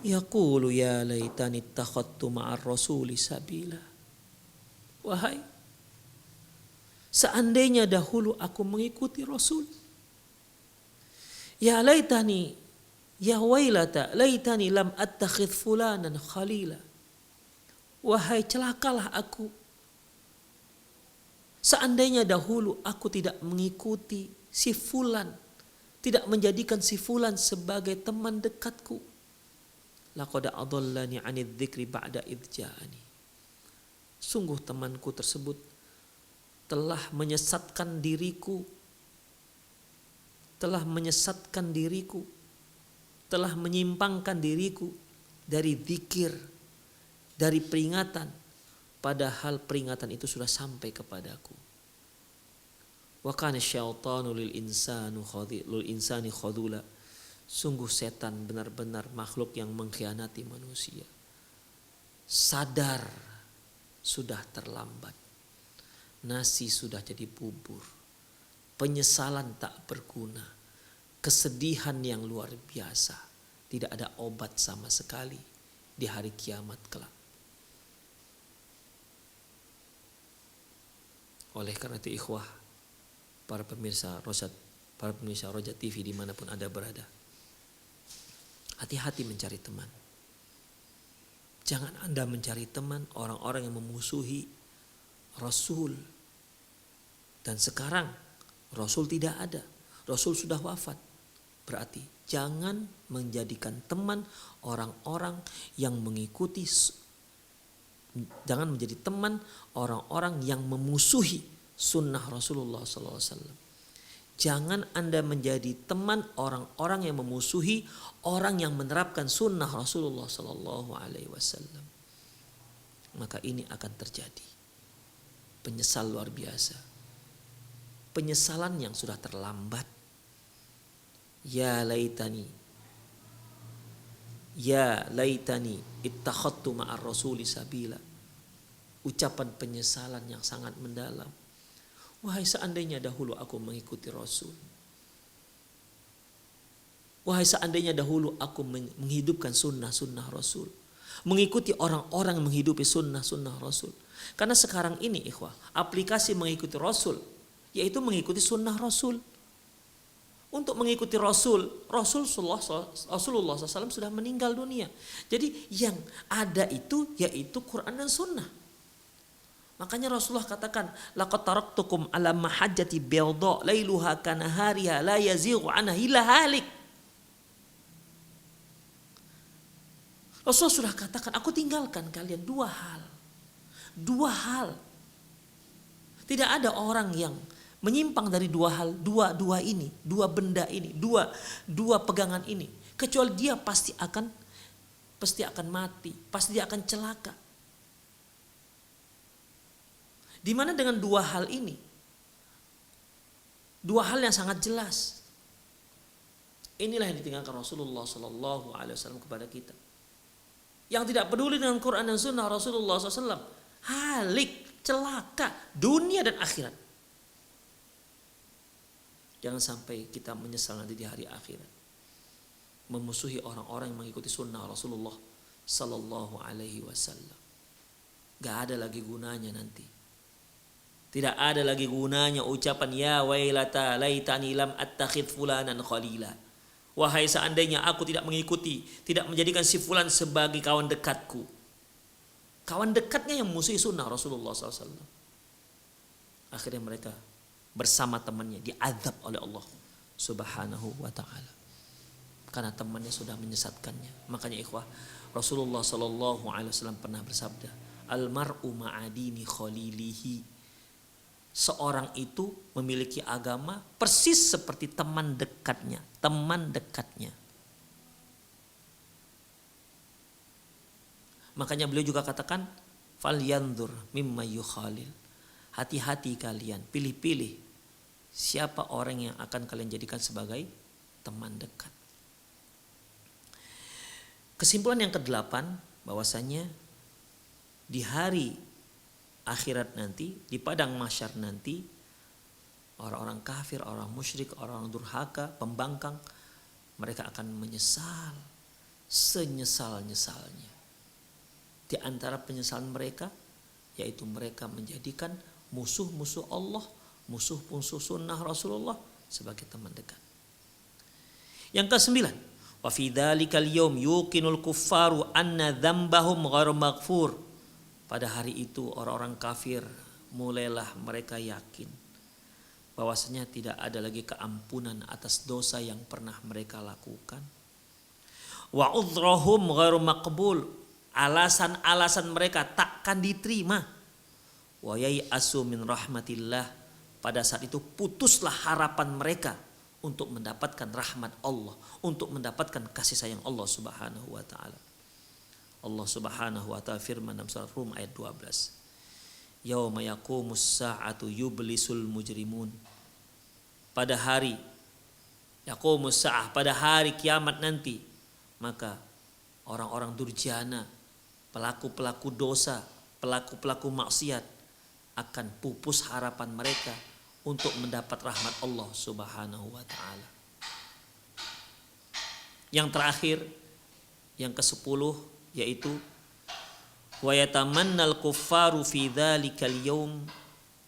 yaqulu ya laitani ittakhadtu ma'ar rasuli sabila. Wahai, seandainya dahulu aku mengikuti Rasul. Ya laitani, ya wailata, laitani lam attakhidh fulanan khalila. Wahai celakalah aku. Seandainya dahulu aku tidak mengikuti si fulan tidak menjadikan si fulan sebagai teman dekatku. Laqad adallani 'anidz dzikri ba'da idz ja'ani. Sungguh temanku tersebut telah menyesatkan diriku, telah menyimpangkan diriku dari zikir, dari peringatan, padahal peringatan itu sudah sampai kepadaku. Wa kana syaitanu lil insani khadula. Sungguh setan benar-benar makhluk yang mengkhianati manusia. Sadar sudah terlambat. Nasi sudah jadi bubur. Penyesalan tak berguna. Kesedihan yang luar biasa. Tidak ada obat sama sekali di hari kiamat kelak. Oleh karena itu ikhwah, para pemirsa Roja TV dimanapun Anda berada, hati-hati mencari teman. Jangan Anda mencari teman orang-orang yang memusuhi Rasul. Dan sekarang Rasul tidak ada, Rasul sudah wafat. Berarti jangan menjadikan teman orang-orang yang mengikuti, jangan menjadi teman orang-orang yang memusuhi sunnah Rasulullah SAW. Jangan Anda menjadi teman orang-orang yang memusuhi orang yang menerapkan sunnah Rasulullah SAW. Maka ini akan terjadi penyesal luar biasa, penyesalan yang sudah terlambat. Ya laitani ittakhadtu ma'ar rasuli sabila. Ucapan penyesalan yang sangat mendalam. Wahai seandainya dahulu aku mengikuti Rasul. Wahai seandainya dahulu aku menghidupkan sunnah-sunnah Rasul. Mengikuti orang-orang yang menghidupi sunnah-sunnah Rasul. Karena sekarang ini ikhwah, aplikasi mengikuti Rasul, yaitu mengikuti sunnah Rasul. Untuk mengikuti Rasulullah SAW sudah meninggal dunia. Jadi yang ada itu yaitu Quran dan sunnah. Makanya Rasulullah katakan, laqad taraktukum ala mahajjati bayda lailuha kanahariha la yazighu anha illa halik. Rasulullah sudah katakan, aku tinggalkan kalian dua hal. Tidak ada orang yang menyimpang dari dua hal, dua benda ini, dua pegangan ini, kecuali dia pasti akan mati, pasti dia akan celaka. Di mana dengan dua hal ini, dua hal yang sangat jelas. Inilah yang ditinggalkan Rasulullah SAW kepada kita. Yang tidak peduli dengan Quran dan Sunnah Rasulullah SAW, halik, celaka, dunia dan akhirat. Jangan sampai kita menyesal nanti di hari akhirat, memusuhi orang-orang yang mengikuti Sunnah Rasulullah SAW. Gak ada lagi gunanya nanti. Tidak ada lagi gunanya ucapan ya wailata laitani lam attakhidh fulanan khalila. Wahai seandainya aku tidak menjadikan si fulan sebagai kawan dekatku. Kawan dekatnya yang musuhi sunnah Rasulullah SAW. Akhirnya mereka bersama temannya diazab oleh Allah Subhanahu wa ta'ala. Karena temannya sudah menyesatkannya. Makanya ikhwah, Rasulullah SAW pernah bersabda, Al-mar'u ma'adini khalilihi. Seorang itu memiliki agama persis seperti teman dekatnya. Makanya beliau juga katakan, falyanzur mimma yukhalil. Hati-hati kalian, pilih-pilih siapa orang yang akan kalian jadikan sebagai teman dekat. Kesimpulan yang ke-8, bahwasanya di hari akhirat nanti, di padang mahsyar nanti, orang-orang kafir, orang musyrik, orang durhaka, pembangkang, mereka akan menyesal senyesal-nyesalnya. Di antara penyesalan mereka, yaitu mereka menjadikan musuh-musuh Allah, musuh-musuh sunnah Rasulullah sebagai teman dekat. Yang ke-9, wa fi dzalikal yaum yuqinul kuffaru anna dzambahum ghairu maghfur. Pada hari itu orang-orang kafir mulailah mereka yakin bahwasanya tidak ada lagi keampunan atas dosa yang pernah mereka lakukan. Wa udhrahum ghairu maqbul, alasan-alasan mereka takkan diterima. Wa yai'asu min rahmatillah, pada saat itu putuslah harapan mereka untuk mendapatkan rahmat Allah, untuk mendapatkan kasih sayang Allah Subhanahu wa taala. Allah Subhanahu wa taala firman dalam surat Rum ayat 12. Yauma yaqumus sa'atu yublisul mujrimun. Pada hari yaqumus sa'ah, pada hari kiamat nanti, maka orang-orang durjana, pelaku-pelaku dosa, pelaku-pelaku maksiat akan pupus harapan mereka untuk mendapat rahmat Allah Subhanahu wa taala. Yang terakhir, yang ke-10, yaitu wa yatamannal kuffaru fi dzalikal yaum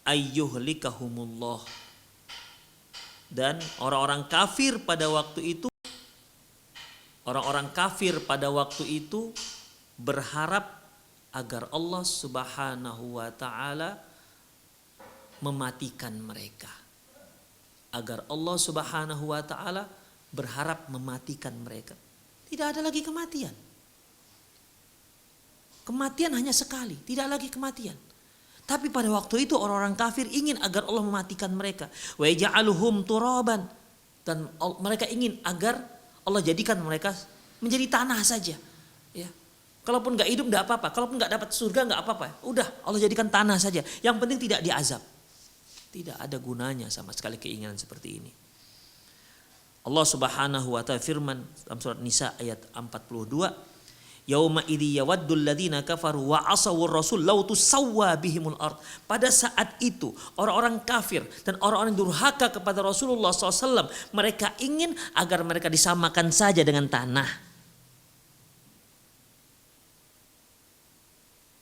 ayyuhlikahumullah. Dan orang-orang kafir pada waktu itu berharap agar Allah Subhanahu wa taala mematikan mereka. Agar Allah Subhanahu wa taala berharap mematikan mereka. Tidak ada lagi kematian. Kematian hanya sekali, tidak lagi kematian. Tapi pada waktu itu orang-orang kafir ingin agar Allah mematikan mereka. Wa yaj'aluhum turaban, dan mereka ingin agar Allah jadikan mereka menjadi tanah saja. Ya. Kalaupun nggak hidup nggak apa-apa, kalaupun nggak dapat surga nggak apa-apa. Udah, Allah jadikan tanah saja. Yang penting tidak diazab. Tidak ada gunanya sama sekali keinginan seperti ini. Allah Subhanahu wa taala firman dalam surat Nisa ayat 42, yauma idzi yawaddul ladzina kafaru wa asawur rasul law tusawwa bihimul ard. Pada saat itu orang-orang kafir dan orang-orang durhaka kepada Rasulullah SAW, mereka ingin agar mereka disamakan saja dengan tanah.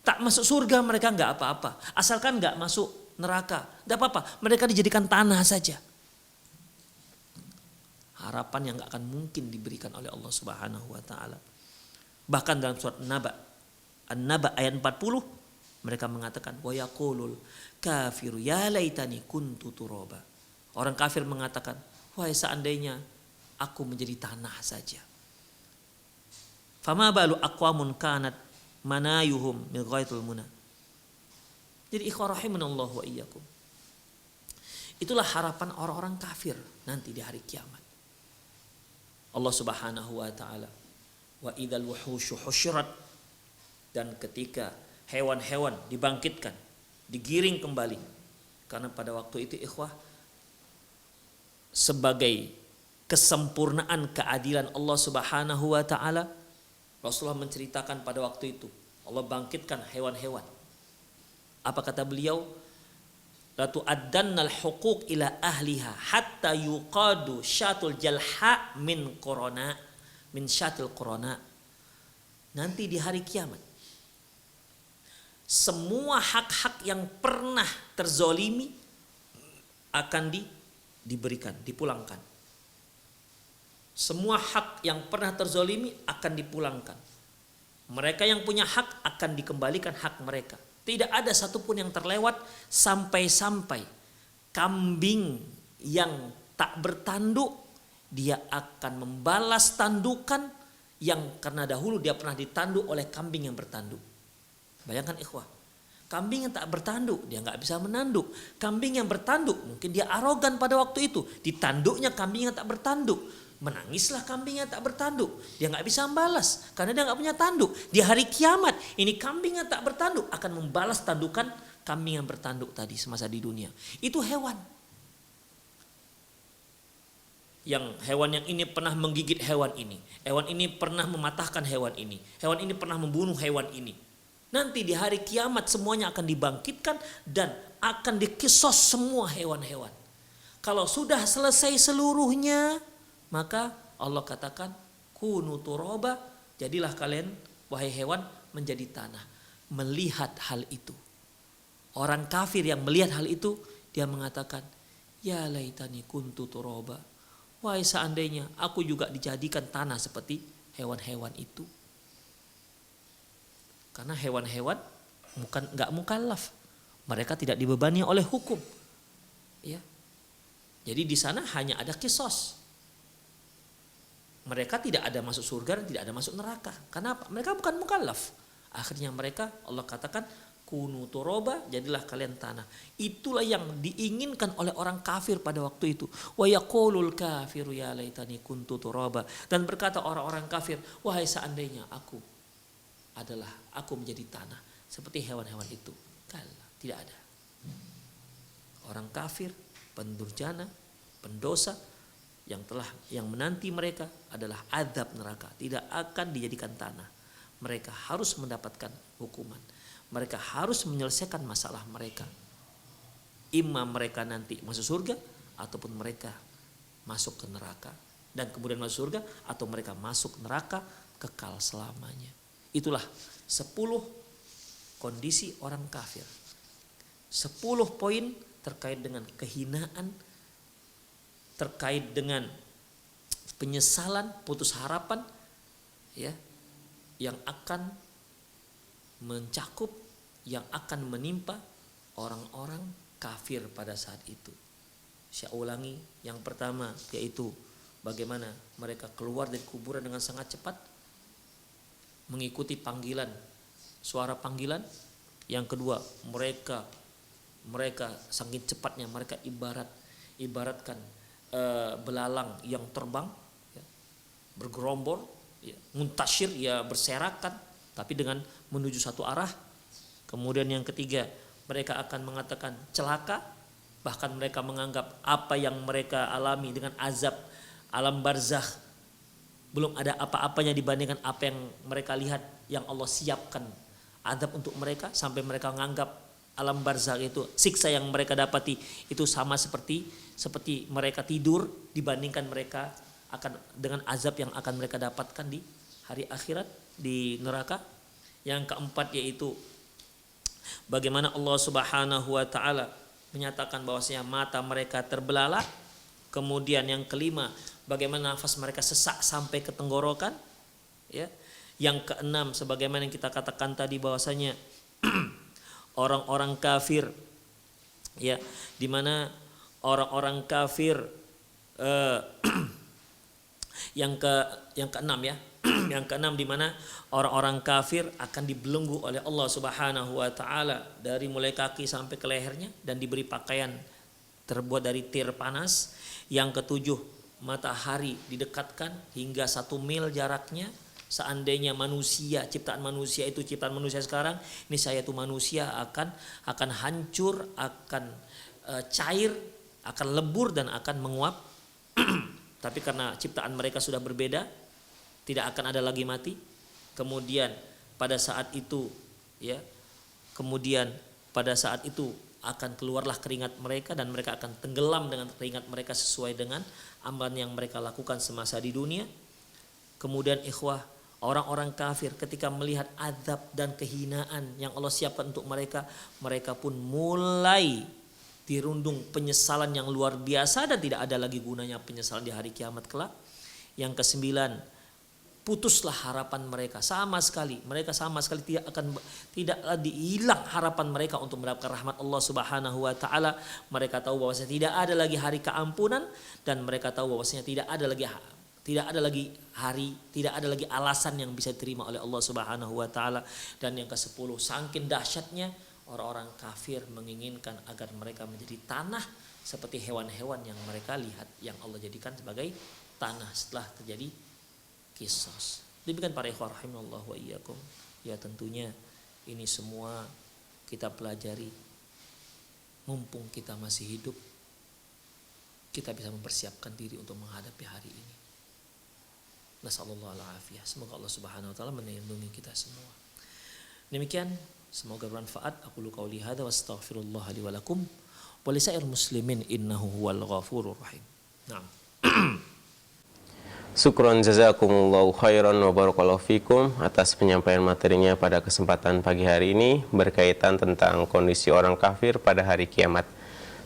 Tak masuk surga mereka nggak apa-apa, asalkan nggak masuk neraka, nggak apa-apa, mereka dijadikan tanah saja. Harapan yang nggak akan mungkin diberikan oleh Allah Subhanahu wa taala. Bahkan dalam surat An-Naba ayat 40, mereka mengatakan wa yaqulul kafiru ya laitani kuntu turaba. Orang kafir mengatakan, wahai seandainya aku menjadi tanah saja. Fama balu aqwamun kanat manayuhum min ghaitul muna. Jadi ikhwah rahimanallahu wa iyyakum. Itulah harapan orang-orang kafir nanti di hari kiamat. Allah Subhanahu wa taala, wa idzal wuhusyu husyirat, dan ketika hewan-hewan dibangkitkan, digiring kembali. Karena pada waktu itu ikhwah, sebagai kesempurnaan keadilan Allah Subhanahu wa taala, Rasulullah menceritakan pada waktu itu Allah bangkitkan hewan-hewan. Apa kata beliau? La tu'addannal huquq ila ahliha hatta yuqadu syatul jalha min korona, min syatil korona. Nanti di hari kiamat, semua hak-hak yang pernah terzolimi akan diberikan, dipulangkan. Semua hak yang pernah terzolimi akan dipulangkan. Mereka yang punya hak akan dikembalikan hak mereka. Tidak ada satupun yang terlewat, sampai-sampai kambing yang tak bertanduk, dia akan membalas tandukan yang karena dahulu dia pernah ditanduk oleh kambing yang bertanduk. Bayangkan ikhwah, kambing yang tak bertanduk dia nggak bisa menanduk. Kambing yang bertanduk mungkin dia arogan pada waktu itu, ditanduknya kambing yang tak bertanduk. Menangislah kambing yang tak bertanduk, dia nggak bisa membalas karena dia nggak punya tanduk. Di hari kiamat ini kambing yang tak bertanduk akan membalas tandukan kambing yang bertanduk tadi semasa di dunia. Itu hewan yang ini pernah menggigit hewan ini pernah mematahkan hewan ini pernah membunuh hewan ini. Nanti di hari kiamat semuanya akan dibangkitkan dan akan dikisos semua hewan-hewan. Kalau sudah selesai seluruhnya, maka Allah katakan kunu turaba, jadilah kalian wahai hewan menjadi tanah. Melihat hal itu, orang kafir yang melihat hal itu, dia mengatakan, ya laitani kuntu turaba, wahai seandainya aku juga dijadikan tanah seperti hewan-hewan itu. Karena hewan-hewan bukan nggak mukallaf, mereka tidak dibebani oleh hukum, ya. Jadi di sana hanya ada kisos. Mereka tidak ada masuk surga dan tidak ada masuk neraka. Kenapa? Mereka bukan mukallaf. Akhirnya mereka, Allah katakan, kunu turoba, jadilah kalian tanah. Itulah yang diinginkan oleh orang kafir pada waktu itu. Wa yaqulul kafiru ya laitani kuntu turoba. Dan berkata orang-orang kafir, wahai seandainya aku menjadi tanah seperti hewan-hewan itu. Kala, tidak ada. Orang kafir, pendurjana, pendosa, yang menanti mereka adalah azab neraka, tidak akan dijadikan tanah. Mereka harus mendapatkan hukuman. Mereka harus menyelesaikan masalah mereka. Imam mereka nanti masuk surga ataupun mereka masuk ke neraka dan kemudian masuk surga, atau mereka masuk neraka kekal selamanya. Itulah 10 kondisi orang kafir. 10 poin terkait dengan kehinaan, terkait dengan penyesalan, putus harapan, ya, yang akan mencakup, yang akan menimpa orang-orang kafir pada saat itu. Saya ulangi, yang pertama yaitu bagaimana mereka keluar dari kuburan dengan sangat cepat, mengikuti panggilan, suara panggilan. Yang kedua, mereka saking cepatnya mereka ibaratkan belalang yang terbang, ya, bergerombol, ya, muntasyir, ya, berserakan, tapi dengan menuju satu arah. Kemudian yang ketiga, mereka akan mengatakan celaka, bahkan mereka menganggap apa yang mereka alami dengan azab alam barzakh belum ada apa-apanya dibandingkan apa yang mereka lihat yang Allah siapkan azab untuk mereka, sampai mereka menganggap alam barzakh itu, siksa yang mereka dapati itu sama seperti mereka tidur, dibandingkan mereka akan dengan azab yang akan mereka dapatkan di hari akhirat di neraka. Yang keempat yaitu bagaimana Allah Subhanahu wa taala menyatakan bahwasanya mata mereka terbelalak. Kemudian yang kelima, bagaimana nafas mereka sesak sampai ke tenggorokan, ya. Yang keenam, sebagaimana yang kita katakan tadi bahwasanya orang-orang kafir, ya, di mana orang-orang kafir yang keenam, ya, yang keenam, di mana orang-orang kafir akan dibelenggu oleh Allah Subhanahu wa taala dari mulai kaki sampai ke lehernya dan diberi pakaian terbuat dari tir panas. Yang ketujuh, matahari didekatkan hingga 1 mil jaraknya. Seandainya manusia, ciptaan manusia sekarang ini, saya itu manusia akan hancur, akan cair, akan lebur dan akan menguap. Tapi karena ciptaan mereka sudah berbeda, tidak akan ada lagi mati. Kemudian pada saat itu, ya, akan keluarlah keringat mereka dan mereka akan tenggelam dengan keringat mereka sesuai dengan amalan yang mereka lakukan semasa di dunia. Kemudian ikhwah, orang-orang kafir ketika melihat azab dan kehinaan yang Allah siapkan untuk mereka, mereka pun mulai dirundung penyesalan yang luar biasa dan tidak ada lagi gunanya penyesalan di hari kiamat kelak. Yang kesembilan, putuslah harapan mereka mereka sama sekali tidak hilang harapan mereka untuk mendapatkan rahmat Allah Subhanahu wa taala. Mereka tahu bahwasanya tidak ada lagi hari keampunan, dan mereka tahu bahwasanya tidak ada lagi alasan yang bisa diterima oleh Allah Subhanahu wa taala. Dan yang ke-10, saking dahsyatnya orang-orang kafir menginginkan agar mereka menjadi tanah seperti hewan-hewan yang mereka lihat yang Allah jadikan sebagai tanah setelah terjadi kisos. Demikian para ikhwah rahimallahu wa iyyakum. Ya, tentunya ini semua kita pelajari mumpung kita masih hidup, kita bisa mempersiapkan diri untuk menghadapi hari ini. Nasallallahu alaihi. Semoga Allah Subhanahu wa taala melindungi kita semua. Demikian, semoga bermanfaat. Aku qauli hadza wa astaghfirullah li wa lakum wa lisairil muslimin innahu huwal ghafurur rahim. Naam. Syukron jazakumullahu khairan wa barakallahu fikum atas penyampaian materinya pada kesempatan pagi hari ini berkaitan tentang kondisi orang kafir pada hari kiamat.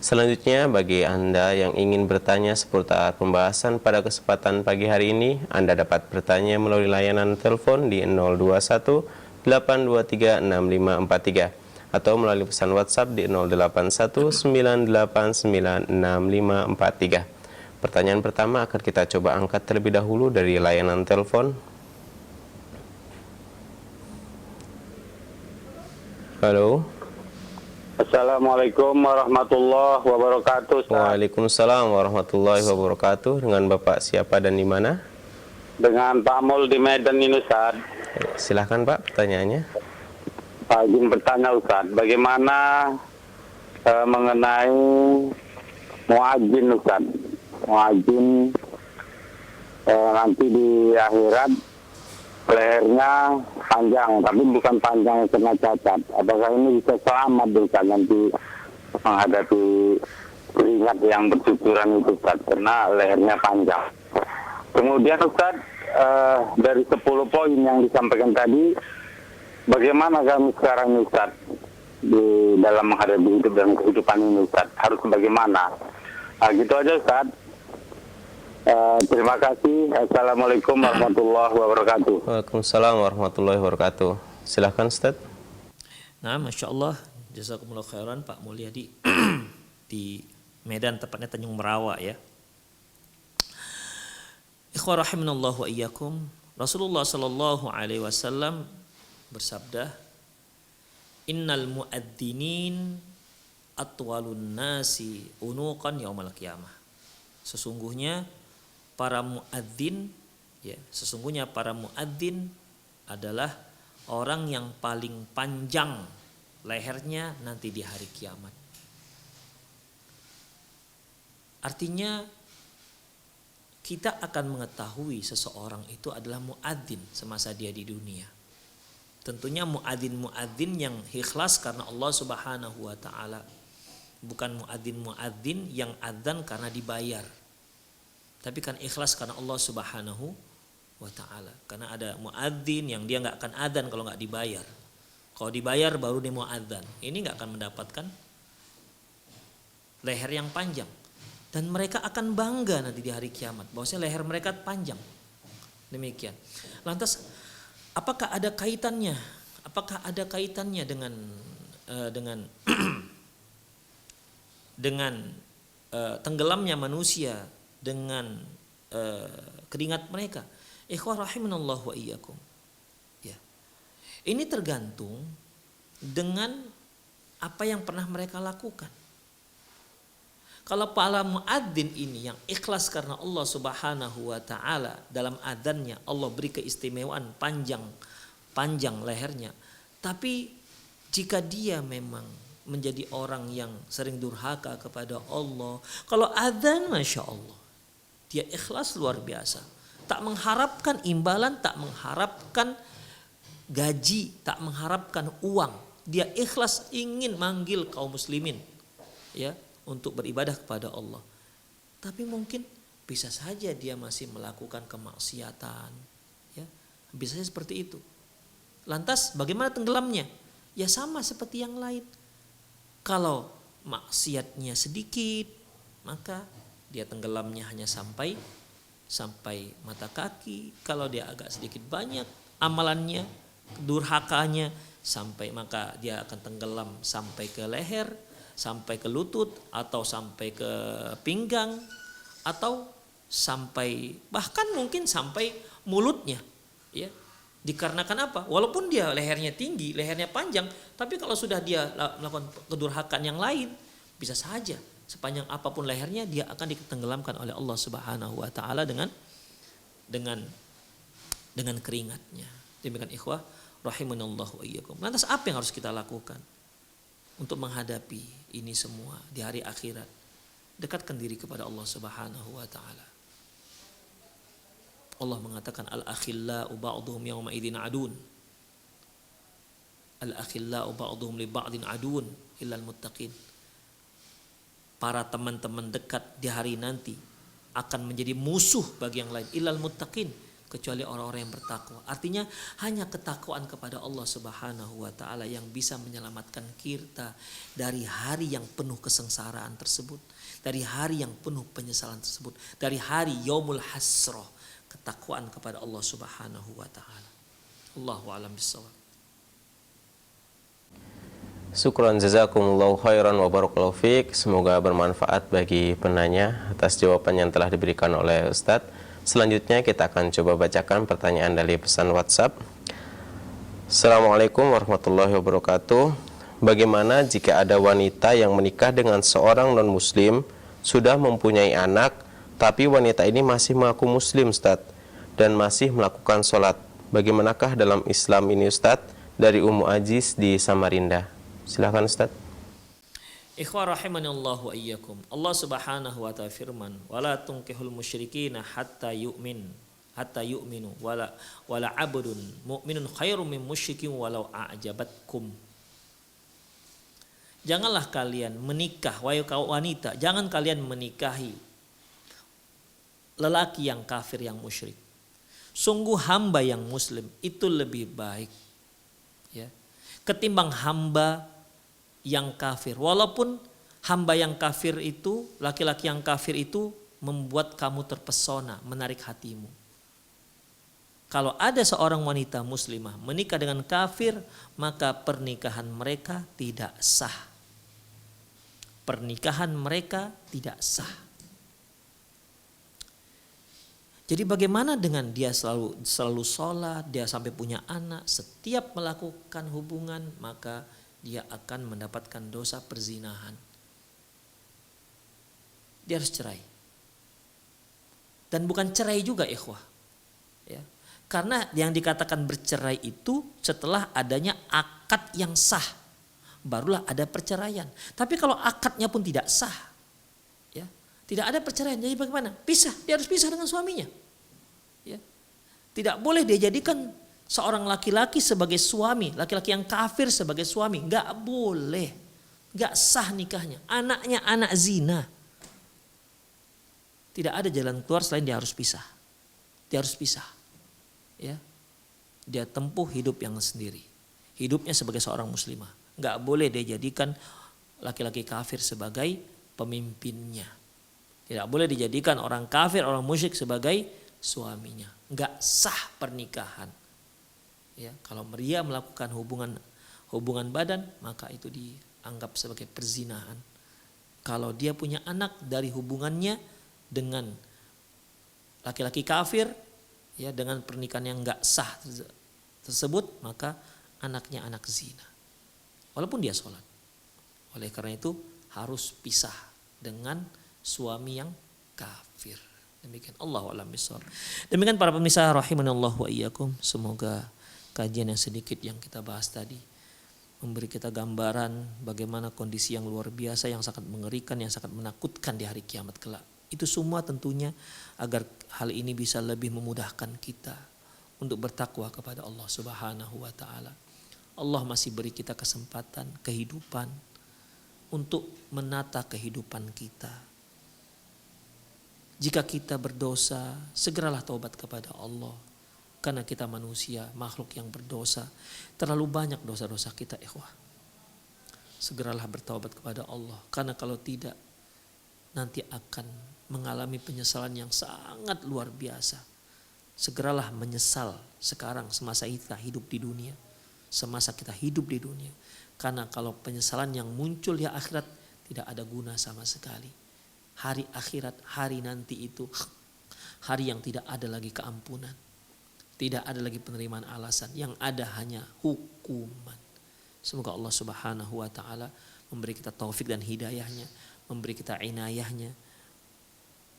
Selanjutnya, bagi Anda yang ingin bertanya seputar pembahasan pada kesempatan pagi hari ini, Anda dapat bertanya melalui layanan telepon di 021 823 6543 atau melalui pesan WhatsApp di 0819896543. Pertanyaan pertama akan kita coba angkat terlebih dahulu dari layanan telepon. Halo. Assalamualaikum warahmatullahi wabarakatuh. Ustaz. Waalaikumsalam warahmatullahi wabarakatuh. Dengan Bapak siapa dan di mana? Dengan Pak Mul di Medan ini, Ustaz. Silahkan Pak, pertanyaannya. Pak izin bertanya, Ustaz, bagaimana mengenai muadzin, Ustaz? Muadzin nanti di akhirat lehernya panjang, tapi bukan panjang kena cacat. Apakah ini bisa selamat, Ustaz, nanti menghadapi keringat yang bercucuran itu, Ustaz, karena lehernya panjang. Kemudian, Ustaz, dari 10 poin yang disampaikan tadi, bagaimana kami sekarang, Ustaz, di dalam menghadapi hidup dan kehidupan ini, Ustaz? Harus bagaimana? Nah, gitu aja, Ustaz. Terima kasih. Assalamualaikum warahmatullahi wabarakatuh. Waalaikumsalam warahmatullahi wabarakatuh. Silahkan Ustaz. Nah, Masya Allah, jazakumullah khairan Pak Mulyadi di Medan, tepatnya Tanjung Merawa ya. Ikhwah rahimanallahu wa iyyakum. Rasulullah sallallahu alaihi wasallam bersabda, "Innal muadzinin atwalun nasi unuqan yaumal qiyamah." Sesungguhnya para muadzin adalah orang yang paling panjang lehernya nanti di hari kiamat. Artinya kita akan mengetahui seseorang itu adalah muadzin semasa dia di dunia. Tentunya muadzin yang ikhlas karena Allah Subhanahu wa taala. Bukan muadzin yang adzan karena dibayar. Tapi kan ikhlas karena Allah Subhanahu wa taala. Karena ada muadzin yang dia nggak akan adzan kalau nggak dibayar. Kalau dibayar baru dia mau adzan. Ini nggak akan mendapatkan leher yang panjang. Dan mereka akan bangga nanti di hari kiamat bahwasanya leher mereka panjang. Demikian. Lantas apakah ada kaitannya? Apakah ada kaitannya dengan tenggelamnya manusia dengan keringat mereka? Ikhwah rahimanallahu wa iyyakum. Ya. Ini tergantung dengan apa yang pernah mereka lakukan. Kalau para muadzin ini yang ikhlas karena Allah Subhanahu wa taala, dalam adzannya Allah beri keistimewaan panjang lehernya. Tapi jika dia memang menjadi orang yang sering durhaka kepada Allah, kalau adzan Masya Allah dia ikhlas luar biasa, tak mengharapkan imbalan, tak mengharapkan gaji, tak mengharapkan uang. Dia ikhlas ingin manggil kaum muslimin ya untuk beribadah kepada Allah. Tapi mungkin bisa saja dia masih melakukan kemaksiatan ya. Bisa saja seperti itu. Lantas bagaimana tenggelamnya? Ya sama seperti yang lain. Kalau maksiatnya sedikit, maka dia tenggelamnya hanya sampai mata kaki. Kalau dia agak sedikit banyak amalannya, durhakanya, maka dia akan tenggelam sampai ke leher, sampai ke lutut, atau sampai ke pinggang, atau sampai bahkan mungkin sampai mulutnya. Ya, dikarenakan apa? Walaupun dia lehernya tinggi, lehernya panjang, tapi kalau sudah dia melakukan kedurhakaan yang lain, bisa saja sepanjang apapun lehernya dia akan ditenggelamkan oleh Allah Subhanahu wa taala dengan keringatnya. Demikian ikhwah rahimanallahu wa iyyakum. Lantas apa yang harus kita lakukan untuk menghadapi ini semua di hari akhirat? Dekatkan diri kepada Allah Subhanahu wa taala. Allah mengatakan al-akhillau ba'dhum yawma idzin adun. Al-akhillau ba'dhum li ba'din adun illal muttaqin. Para teman-teman dekat di hari nanti akan menjadi musuh bagi yang lain illal muttaqin, kecuali orang-orang yang bertakwa. Artinya hanya ketakwaan kepada Allah Subhanahu wa taala yang bisa menyelamatkan kita dari hari yang penuh kesengsaraan tersebut, dari hari yang penuh penyesalan tersebut, dari hari yaumul hasrah. Ketakwaan kepada Allah Subhanahu wa taala. Allahu a'lam bishawab. Syukran jazakumullahu khairan wa barakallahu fiik. Semoga bermanfaat bagi penanya atas jawaban yang telah diberikan oleh Ustadz. Selanjutnya kita akan coba bacakan pertanyaan dari pesan WhatsApp. Assalamualaikum warahmatullahi wabarakatuh. Bagaimana jika ada wanita yang menikah dengan seorang non-muslim, sudah mempunyai anak, tapi wanita ini masih mengaku muslim, Ustadz, dan masih melakukan sholat? Bagaimanakah dalam Islam ini, Ustadz? Dari Ummu Aziz di Samarinda. Silakan, Ustadz. Ikhwah rahimanallahu wa iyyakum. Allah Subhanahu wa ta'ala firman, "Wala tunkihul musyrikina hatta yu'minu wala 'abdun mu'minun khairum min musyrikin walau a'jabatkum." Janganlah kalian menikah, wahai kaum wanita, jangan kalian menikahi lelaki yang kafir yang musyrik. Sungguh hamba yang muslim itu lebih baik, ya, ketimbang hamba yang kafir. Walaupun hamba yang kafir itu, laki-laki yang kafir itu membuat kamu terpesona, menarik hatimu. Kalau ada seorang wanita muslimah menikah dengan kafir, maka pernikahan mereka tidak sah. Pernikahan mereka tidak sah. Jadi bagaimana dengan dia selalu sholat, dia sampai punya anak, setiap melakukan hubungan maka dia akan mendapatkan dosa perzinahan. Dia harus cerai. Dan bukan cerai juga, ikhwah, ya. Karena yang dikatakan bercerai itu setelah adanya akad yang sah, barulah ada perceraian. Tapi kalau akadnya pun tidak sah, ya, tidak ada perceraian. Jadi bagaimana? Pisah, dia harus pisah dengan suaminya. Ya. Tidak boleh dia jadikan seorang laki-laki sebagai suami, laki-laki yang kafir sebagai suami. Gak boleh, gak sah nikahnya. Anaknya anak zina. Tidak ada jalan keluar selain dia harus pisah. Dia harus pisah. Ya, dia tempuh hidup yang sendiri, hidupnya sebagai seorang muslimah. Nggak boleh dia jadikan laki-laki kafir sebagai pemimpinnya. Tidak boleh dijadikan orang kafir, orang musyrik sebagai suaminya. Nggak sah pernikahan. Ya, kalau dia melakukan hubungan badan, maka itu dianggap sebagai perzinahan. Kalau dia punya anak dari hubungannya dengan laki-laki kafir, ya, dengan pernikahan yang enggak sah tersebut, maka anaknya anak zina. Walaupun dia sholat. Oleh karena itu harus pisah dengan suami yang kafir. Demikian, Allahu a'lam bishawab. Demikian para pemirsa rahimanallahu wa iyyakum. Semoga kajian yang sedikit yang kita bahas tadi memberi kita gambaran bagaimana kondisi yang luar biasa, yang sangat mengerikan, yang sangat menakutkan di hari kiamat kelak. Itu semua tentunya agar hal ini bisa lebih memudahkan kita untuk bertakwa kepada Allah Subhanahu wa ta'ala. Allah masih beri kita kesempatan, kehidupan untuk menata kehidupan kita. Jika kita berdosa, segeralah taubat kepada Allah. Karena kita manusia, makhluk yang berdosa. Terlalu banyak dosa-dosa kita, ikhwah. Segeralah bertaubat kepada Allah. Karena kalau tidak, nanti akan mengalami penyesalan yang sangat luar biasa. Segeralah menyesal sekarang semasa kita hidup di dunia. Semasa kita hidup di dunia. Karena kalau penyesalan yang muncul di akhirat tidak ada guna sama sekali. Hari akhirat, hari nanti itu hari yang tidak ada lagi keampunan. Tidak ada lagi penerimaan alasan. Yang ada hanya hukuman. Semoga Allah Subhanahu wa ta'ala memberi kita taufik dan hidayahnya. Memberi kita inayahnya.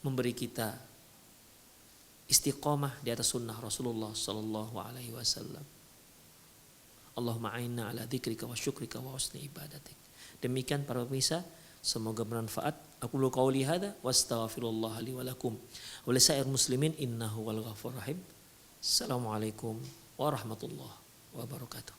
Memberi kita istiqamah di atas sunnah Rasulullah sallallahu alaihi wasallam. Allahumma a'inna ala dzikrika wa syukrika wa husni ibadatik. Demikian para pemirsa, semoga bermanfaat. Aku qauli hadza wa astaghfirullah li wa lakum wa lisair muslimin innahu wal ghafurur rahim. Assalamualaikum warahmatullahi wabarakatuh.